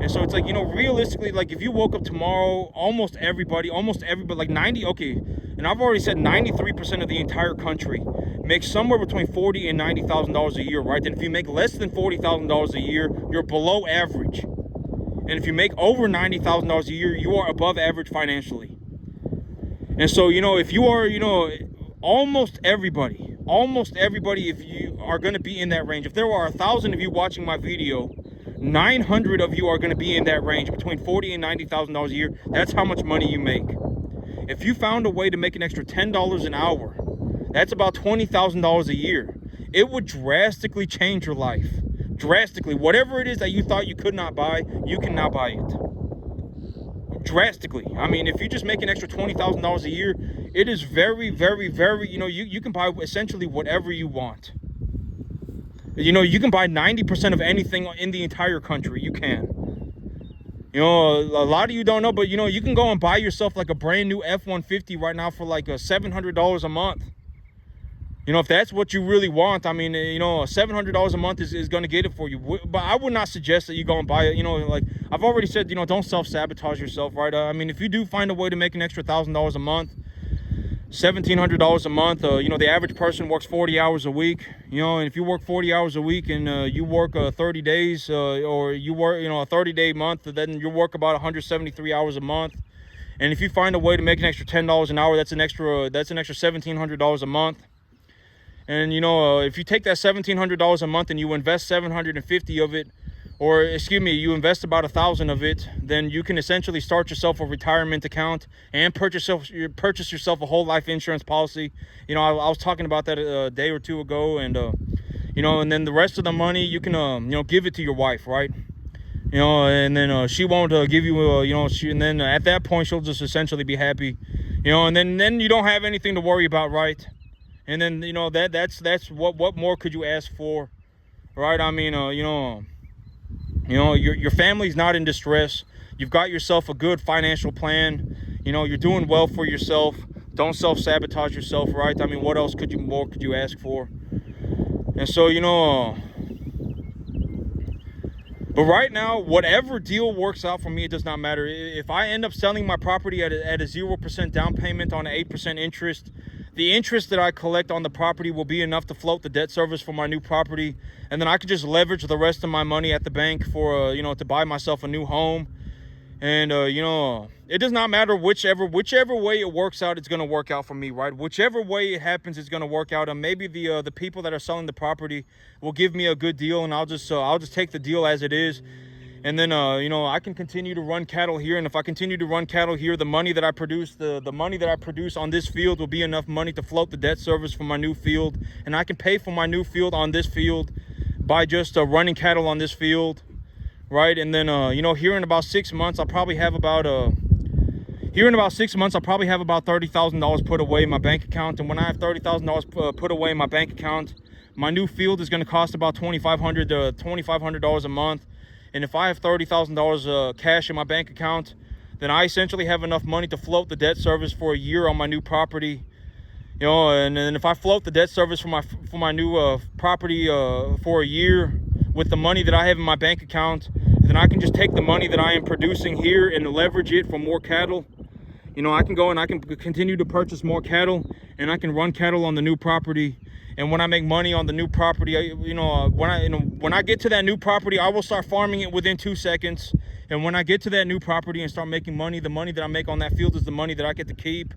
And so it's like, you know, realistically, like if you woke up tomorrow, almost everybody, like 90, okay, and I've already said 93% of the entire country makes somewhere between $40,000 and $90,000 a year, right? And if you make less than $40,000 a year, you're below average. And if you make over $90,000 a year, you are above average financially. And so, you know, if you are, you know, almost everybody, if you are going to be in that range, if there are 1,000 of you watching my video, 900 of you are going to be in that range between $40,000 and $90,000 a year. That's how much money you make. If you found a way to make an extra $10 an hour, that's about $20,000 a year. It would drastically change your life. Drastically. Whatever it is that you thought you could not buy, you can now buy it. Drastically. I mean, if you just make an extra $20,000 a year, it is very, very, very, you know, you can buy essentially whatever you want. You know, you can buy 90% of anything in the entire country. You can. You know, a lot of you don't know, but, you know, you can go and buy yourself like a brand new F-150 right now for like $700 a month. You know, if that's what you really want, I mean, you know, $700 a month is going to get it for you. But I would not suggest that you go and buy it. You know, like I've already said, you know, don't self-sabotage yourself, right? I mean, if you do find a way to make an extra $1,000 a month, $1,700 a month, you know, the average person works 40 hours a week, you know, and if you work 40 hours a week and you work 30 days or you work, you know, a 30-day month, then you work about 173 hours a month. And if you find a way to make an extra $10 an hour, that's an extra $1,700 a month. And, you know, if you take that $1,700 a month and you invest 750 of it, or excuse me, you invest about 1,000 of it, then you can essentially start yourself a retirement account and purchase yourself a whole life insurance policy. You know, I was talking about that a day or two ago, and you know, and then the rest of the money you can you know, give it to your wife, right? You know, and then she won't give you you know, and then at that point she'll just essentially be happy, you know, and then you don't have anything to worry about, right? And then, you know, that's what more could you ask for, right? I mean, you know, your family's not in distress. You've got yourself a good financial plan. You know, you're doing well for yourself. Don't self-sabotage yourself, right? I mean, what else could you ask for? And so, you know, but right now, whatever deal works out for me, it does not matter. If I end up selling my property at a 0% down payment on an 8% interest, the interest that I collect on the property will be enough to float the debt service for my new property. And then I could just leverage the rest of my money at the bank for, you know, to buy myself a new home. And, you know, it does not matter whichever way it works out, it's going to work out for me, right? Whichever way it happens, it's going to work out. And maybe the people that are selling the property will give me a good deal, and I'll just take the deal as it is. And then, you know, I can continue to run cattle here. And if I continue to run cattle here, the money that I produce, the money that I produce on this field will be enough money to float the debt service for my new field. And I can pay for my new field on this field by just running cattle on this field, right? And then, you know, here in about 6 months, I'll probably have about $30,000 put away in my bank account. And when I have $30,000 put away in my bank account, my new field is going to cost about $2,500 a month. And if I have $30,000 cash in my bank account, then I essentially have enough money to float the debt service for a year on my new property. You know, and then if I float the debt service for my new property for a year with the money that I have in my bank account, then I can just take the money that I am producing here and leverage it for more cattle. You know, I can go and I can continue to purchase more cattle, and I can run cattle on the new property. And when I make money on the new property, when I get to that new property, I will start farming it within 2 seconds. And when I get to that new property and start making money, the money that I make on that field is the money that I get to keep.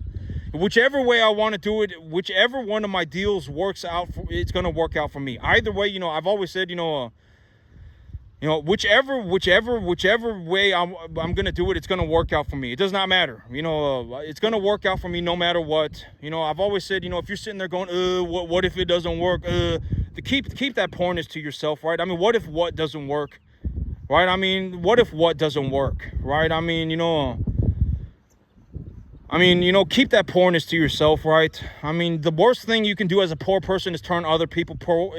Whichever way I want to do it, whichever one of my deals works out, it's going to work out for me. Either way, you know, I've always said, whichever way I'm going to do it, it's going to work out for me. It does not matter. You know, it's going to work out for me no matter what. You know, I've always said, you know, if you're sitting there going, what if it doesn't work? To keep that poorness to yourself, right? I mean, what if what doesn't work? right? I mean, what if what doesn't work, right? Keep that poorness to yourself, right? I mean, the worst thing you can do as a poor person is turn other people poor,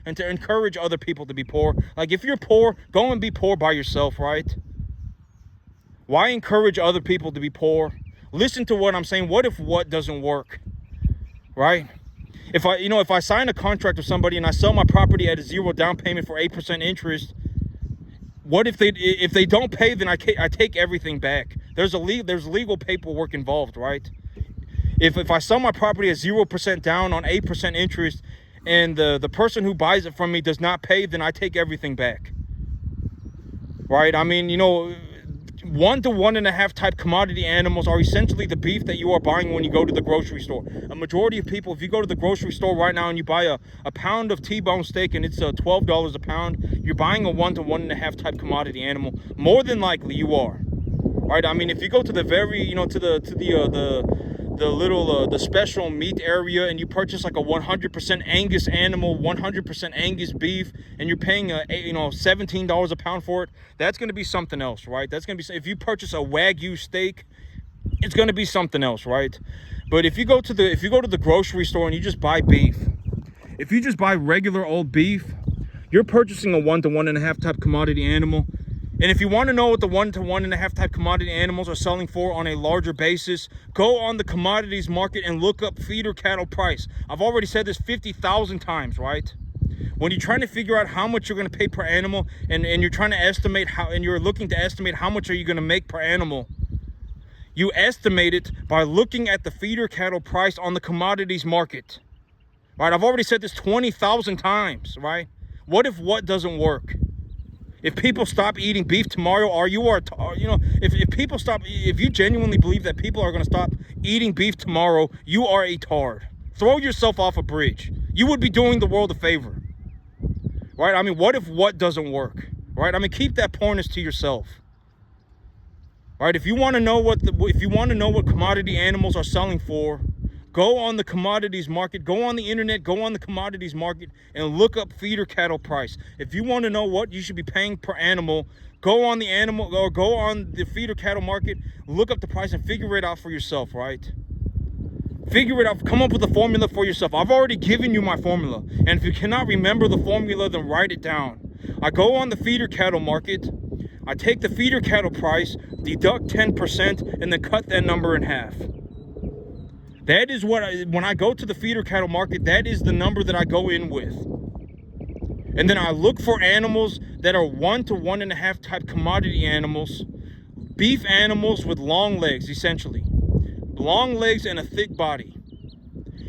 and to encourage other people to be poor. Like, if you're poor, go and be poor by yourself, right? Why encourage other people to be poor? Listen to what I'm saying. What if what doesn't work, right? If I sign a contract with somebody and I sell my property at a 0 down payment for 8% interest, what if they don't pay? Then I take everything back. There's legal paperwork involved, right? If I sell my property at 0% down on 8% interest, and the person who buys it from me does not pay, then I take everything back, right? I mean, 1 to 1.5 type commodity animals are essentially the beef that you are buying when you go to the grocery store. A majority of people, if you go to the grocery store right now and you buy a pound of T-bone steak and it's $12 a pound, you're buying a 1 to 1.5 type commodity animal. More than likely you are, right? I mean, if you go to the the special meat area and you purchase like a 100% Angus animal, 100% Angus beef, and you're paying $17 a pound for it, that's going to be something else, right? That's going to be, if you purchase a Wagyu steak, it's going to be something else, right? But if you go to the grocery store and you just buy beef, if you just buy regular old beef, you're purchasing a 1 to 1.5 type commodity animal. And if you want to know what the 1 to 1.5 type commodity animals are selling for on a larger basis, go on the commodities market and look up feeder cattle price. I've already said this 50,000 times, right? When you're trying to figure out how much you're going to pay per animal, and you're trying to estimate you're looking to estimate how much are you going to make per animal, you estimate it by looking at the feeder cattle price on the commodities market, right? I've already said this 20,000 times, right? What if what doesn't work? If people stop eating beef tomorrow, if you genuinely believe that people are going to stop eating beef tomorrow, you are a tard. Throw yourself off a bridge. You would be doing the world a favor, right? I mean, what if what doesn't work, right? I mean, keep that poorness to yourself, right? If you want to know what commodity animals are selling for, go on the commodities market, go on the internet, go on the commodities market and look up feeder cattle price. If you want to know what you should be paying per animal, go on the feeder cattle market, look up the price and figure it out for yourself, right? Figure it out, come up with a formula for yourself. I've already given you my formula. And if you cannot remember the formula, then write it down. I go on the feeder cattle market, I take the feeder cattle price, deduct 10%, and then cut that number in half. That is when I go to the feeder cattle market, that is the number that I go in with. And then I look for animals that are 1 to 1.5 type commodity animals, beef animals with long legs, essentially. Long legs and a thick body.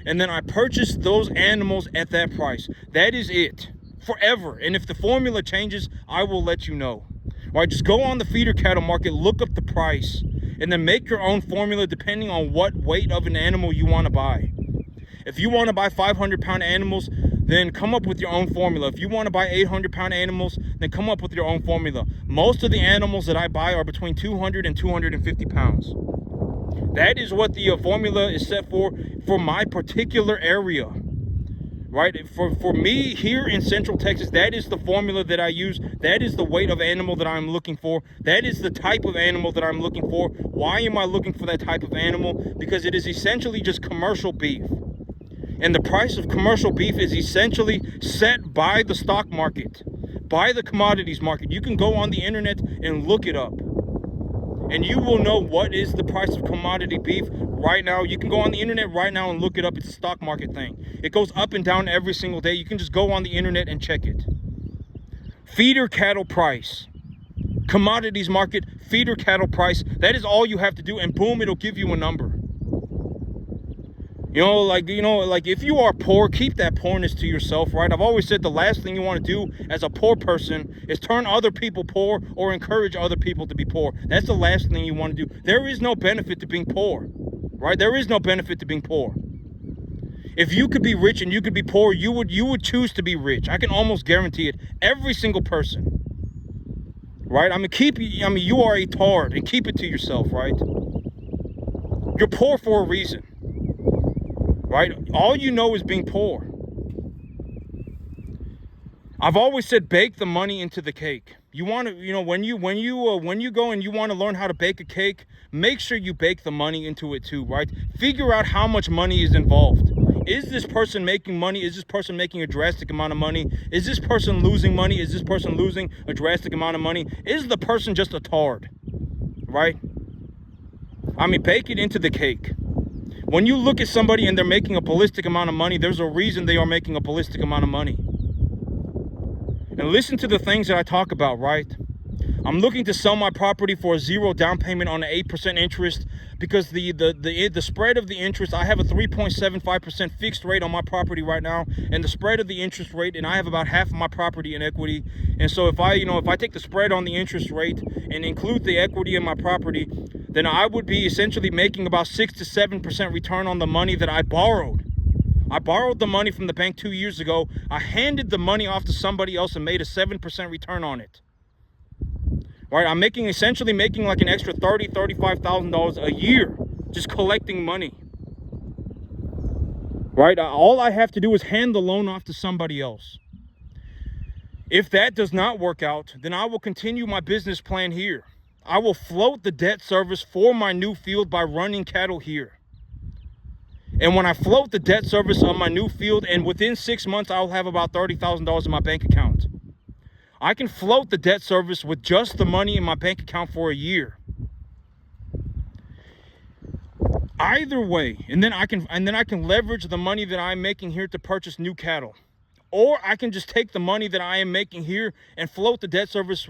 And then I purchase those animals at that price. That is it. Forever. And if the formula changes, I will let you know. All right, just go on the feeder cattle market, look up the price, and then make your own formula depending on what weight of an animal you want to buy. If you want to buy 500-pound animals, then come up with your own formula. If you want to buy 800-pound animals, then come up with your own formula. Most of the animals that I buy are between 200 and 250 pounds. That is what the formula is set for my particular area. Right? For me here in Central Texas, that is the formula that I use. That is the weight of animal that I'm looking for. That is the type of animal that I'm looking for. Why am I looking for that type of animal? Because it is essentially just commercial beef. And the price of commercial beef is essentially set by the stock market, by the commodities market. You can go on the internet and look it up, and you will know what is the price of commodity beef right now. You can go on the internet right now and look it up. It's a stock market thing. It goes up and down every single day. You can just go on the internet and check it. Feeder cattle price, commodities market, feeder cattle price. That is all you have to do, and boom, it'll give you a number. Like if you are poor, keep that poorness to yourself, right? I've always said the last thing you want to do as a poor person is turn other people poor or encourage other people to be poor. That's the last thing you want to do. There is no benefit to being poor, right? There is no benefit to being poor. If you could be rich and you could be poor, you would choose to be rich. I can almost guarantee it. Every single person, right? You are a tard, and keep it to yourself, right? You're poor for a reason. Right? All you know is being poor. I've always said bake the money into the cake. You want to, when you go and you want to learn how to bake a cake, make sure you bake the money into it too, right? Figure out how much money is involved. Is this person making money? Is this person making a drastic amount of money? Is this person losing money? Is this person losing a drastic amount of money? Is the person just a tard, right? I mean, bake it into the cake. When you look at somebody and they're making a ballistic amount of money, there's a reason they are making a ballistic amount of money. And listen to the things that I talk about, right? I'm looking to sell my property for a 0 down payment on an 8% interest because the spread of the interest, I have a 3.75% fixed rate on my property right now, and the spread of the interest rate, and I have about half of my property in equity. And so if I take the spread on the interest rate and include the equity in my property, then I would be essentially making about 6 to 7% return on the money that I borrowed. I borrowed the money from the bank 2 years ago. I handed the money off to somebody else and made a 7% return on it. Right? I'm essentially making like an extra $30,000, $35,000 a year just collecting money. Right? All I have to do is hand the loan off to somebody else. If that does not work out, then I will continue my business plan here. I will float the debt service for my new field by running cattle here. And when I float the debt service on my new field, and within 6 months, I'll have about $30,000 in my bank account. I can float the debt service with just the money in my bank account for a year. Either way, and then I can leverage the money that I'm making here to purchase new cattle. Or I can just take the money that I am making here and float the debt service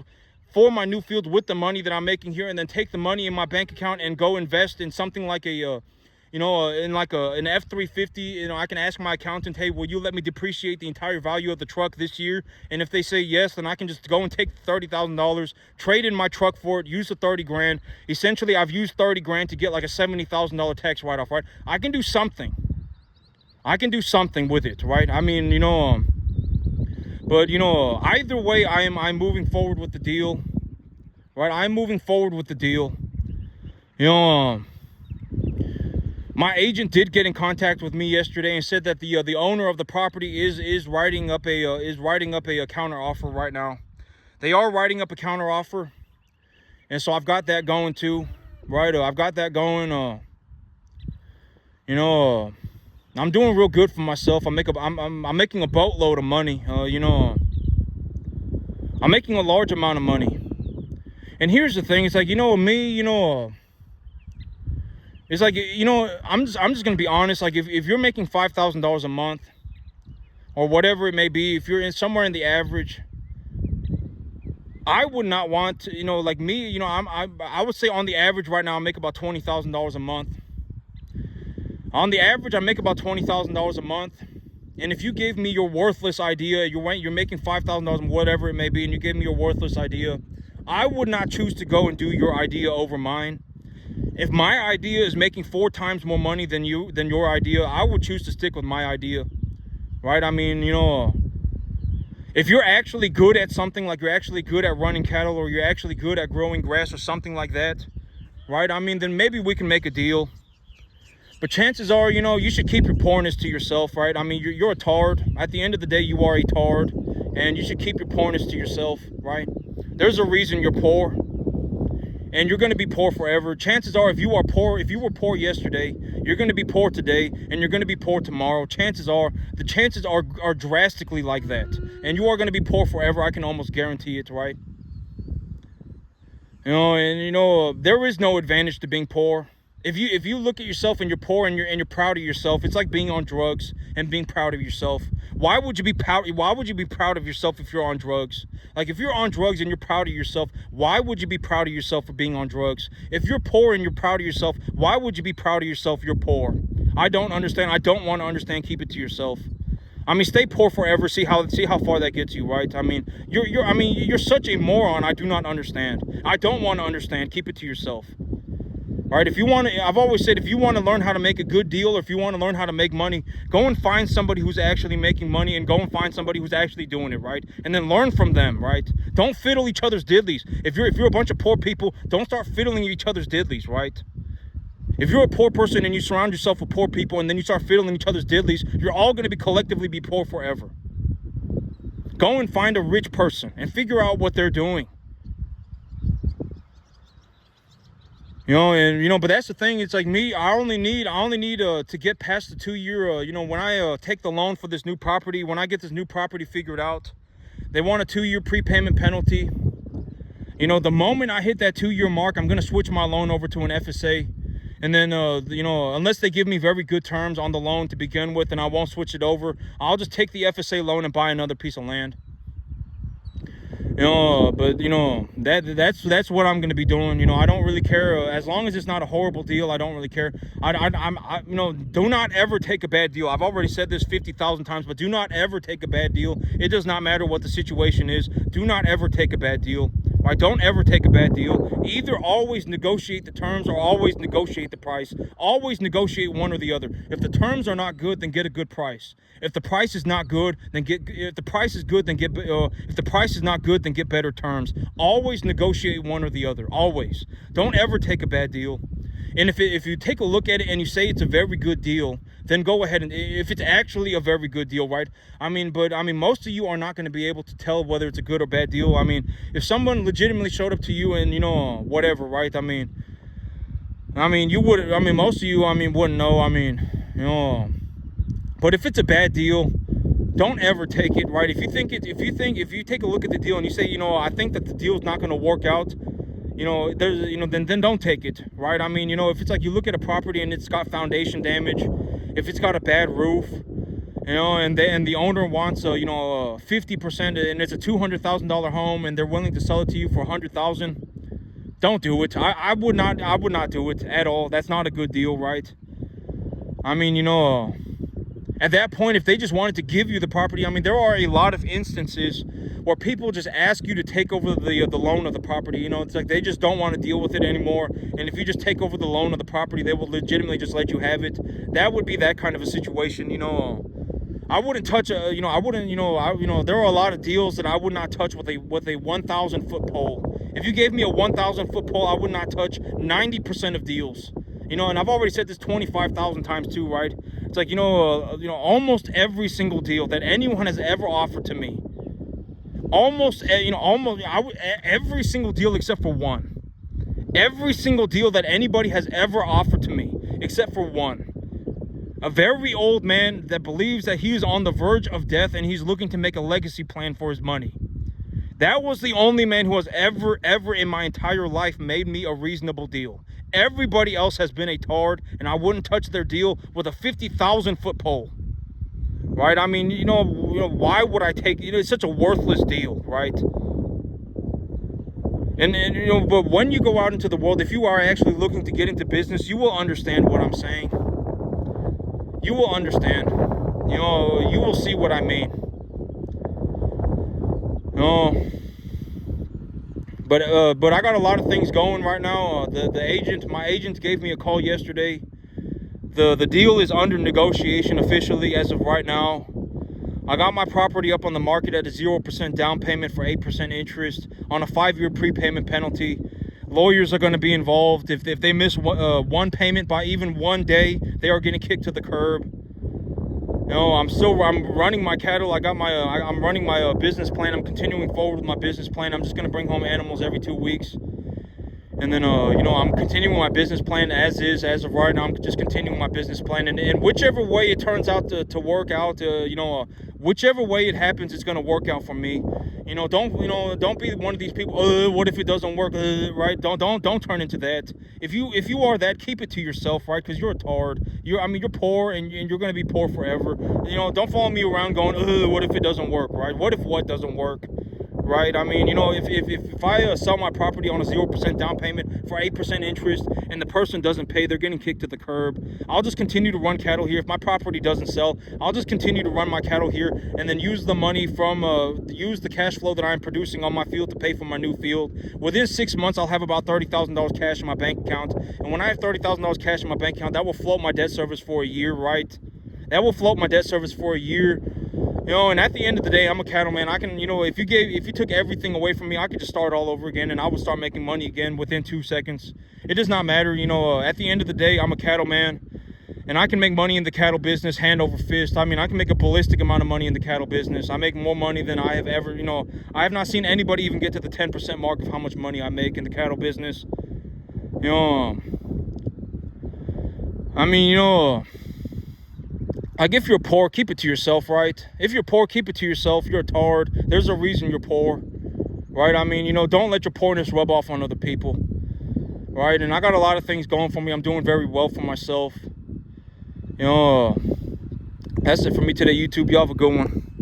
for my new field with the money that I'm making here, and then take the money in my bank account and go invest in something like in like an F-350. I can ask my accountant, hey, will you let me depreciate the entire value of the truck this year? And if they say yes, then I can just go and take $30,000, trade in my truck for it, use the 30 grand. Essentially, I've used 30 grand to get like a $70,000 tax write-off, right? I can do something. I can do something with it, right? I mean, but either way, I'm moving forward with the deal, right? I'm moving forward with the deal. My agent did get in contact with me yesterday and said that the owner of the property is writing up a counter offer right now. They are writing up a counter offer, and so I've got that going too, right? I've got that going. I'm doing real good for myself. I'm making a boatload of money. I'm making a large amount of money. And here's the thing: it's like me, it's like, I'm just gonna be honest. Like, if you're making $5,000 a month, or whatever it may be, if you're somewhere in the average, I would not want to, like me, I would say on the average right now I make about $20,000 a month. On the average, I make about $20,000 a month. And if you gave me your worthless idea, you're making $5,000, whatever it may be, and you gave me your worthless idea, I would not choose to go and do your idea over mine. If my idea is making 4 times more money than your idea, I would choose to stick with my idea, right? I mean, if you're actually good at something, like you're actually good at running cattle, or you're actually good at growing grass or something like that, right? I mean, then maybe we can make a deal. But chances are, you should keep your poorness to yourself, right? I mean, you're a tard. At the end of the day, you are a tard, and you should keep your poorness to yourself, right? There's a reason you're poor. And you're going to be poor forever. Chances are, if you were poor yesterday, you're going to be poor today, and you're going to be poor tomorrow. The chances are drastically like that. And you are going to be poor forever. I can almost guarantee it, right? There is no advantage to being poor. If you look at yourself and you're poor and you're proud of yourself, it's like being on drugs and being proud of yourself. Why would you be proud of yourself if you're on drugs? Like, if you're on drugs and you're proud of yourself, why would you be proud of yourself for being on drugs? If you're poor and you're proud of yourself, why would you be proud of yourself if you're poor? I don't understand. I don't want to understand. Keep it to yourself. I mean, stay poor forever. See how far that gets you, right? I mean, you're such a moron. I do not understand. I don't want to understand. Keep it to yourself. All right, I've always said, if you want to learn how to make a good deal, or if you want to learn how to make money, go and find somebody who's actually making money, and go and find somebody who's actually doing it, right? And then learn from them, right? Don't fiddle each other's diddlies. If you're a bunch of poor people, don't start fiddling each other's diddlies, right? If you're a poor person and you surround yourself with poor people, and then you start fiddling each other's diddlies, you're all going to collectively be poor forever. Go and find a rich person and figure out what they're doing. But that's the thing. It's like me. I only need to get past the 2-year. When I take the loan for this new property, when I get this new property figured out, they want a 2-year prepayment penalty. The moment I hit that 2-year mark, I'm gonna switch my loan over to an FSA, and then unless they give me very good terms on the loan to begin with, and I won't switch it over, I'll just take the FSA loan and buy another piece of land. That's what I'm gonna be doing. I don't really care as long as it's not a horrible deal. I don't really care. Do not ever take a bad deal. I've already said this 50,000 times, but do not ever take a bad deal. It does not matter what the situation is. Do not ever take a bad deal. Right? Don't ever take a bad deal. Either always negotiate the terms or always negotiate the price. Always negotiate one or the other. If the terms are not good, then get a good price. If the price is not good, then if the price is good, then if the price is not good, then get better terms. Always negotiate one or the other. Always. Don't ever take a bad deal. And if you take a look at it and you say it's a very good deal, then go ahead and if it's actually a very good deal, right? But most of you are not going to be able to tell whether it's a good or bad deal. If someone legitimately showed up to you and whatever, right? You would. Most of you, wouldn't know. But if it's a bad deal, don't ever take it, right? If you take a look at the deal and you say, I think that the deal is not going to work out, then don't take it, right? If it's like you look at a property and it's got foundation damage, if it's got a bad roof, and the owner wants 50%, and it's a $200,000 home, and they're willing to sell it to you for $100,000, don't do it. I would not do it at all. That's not a good deal, right? At that point, if they just wanted to give you the property, there are a lot of instances where people just ask you to take over the loan of the property. It's like they just don't want to deal with it anymore. And if you just take over the loan of the property, they will legitimately just let you have it. That would be that kind of a situation. I wouldn't touch there are a lot of deals that I would not touch with a 1,000 foot pole. If you gave me a 1,000 foot pole, I would not touch 90% of deals. And I've already said this 25,000 times too, right? It's like, almost every single deal that anyone has ever offered to me, every single deal except for one. Every single deal that anybody has ever offered to me, except for one. A very old man that believes that he is on the verge of death and he's looking to make a legacy plan for his money. That was the only man who has ever in my entire life made me a reasonable deal. Everybody else has been a tard, and I wouldn't touch their deal with a 50,000 foot pole. Right? Why would I take, it's such a worthless deal, right? But when you go out into the world, if you are actually looking to get into business, you will understand what I'm saying. You will understand. You will see what I mean. But I got a lot of things going right now. My agent gave me a call yesterday. The deal is under negotiation officially as of right now. I got my property up on the market at a 0% down payment for 8% interest on a 5-year prepayment penalty. Lawyers are going to be involved. If they miss one payment by even one day, they are getting kicked to the curb. I'm running my cattle. I'm running my business plan. I'm continuing forward with my business plan. I'm just going to bring home animals every 2 weeks. And then, I'm continuing my business plan as of right now. I'm just continuing my business plan. And whichever way it turns out to work out, whichever way it happens, it's going to work out for me. Don't be one of these people, what if it doesn't work, right? Don't turn into that. If you are that, keep it to yourself, right? Because you're a tard. You're poor, and you're going to be poor forever. Don't follow me around going, what if it doesn't work, right? What if what doesn't work? Right? If I sell my property on a 0% down payment for 8% interest and the person doesn't pay, they're getting kicked to the curb. I'll just continue to run cattle here. If my property doesn't sell, I'll just continue to run my cattle here and then use the money use the cash flow that I'm producing on my field to pay for my new field. Within 6 months, I'll have about $30,000 cash in my bank account. And when I have $30,000 cash in my bank account, that will float my debt service for a year, right? That will float my debt service for a year. And at the end of the day, I'm a cattleman. I can, if you took everything away from me, I could just start all over again and I would start making money again within 2 seconds. It does not matter, at the end of the day, I'm a cattleman. And I can make money in the cattle business hand over fist. I mean, I can make a ballistic amount of money in the cattle business. I make more money than I have ever, you know, I have not seen anybody even get to the 10% mark of how much money I make in the cattle business. You know, I mean, you know, like if you're poor, keep it to yourself, right? If you're poor, keep it to yourself. You're a tard. There's a reason you're poor, right? I mean, you know, don't let your poorness rub off on other people, right? And I got a lot of things going for me. I'm doing very well for myself. You know, that's it for me today, YouTube. Y'all have a good one.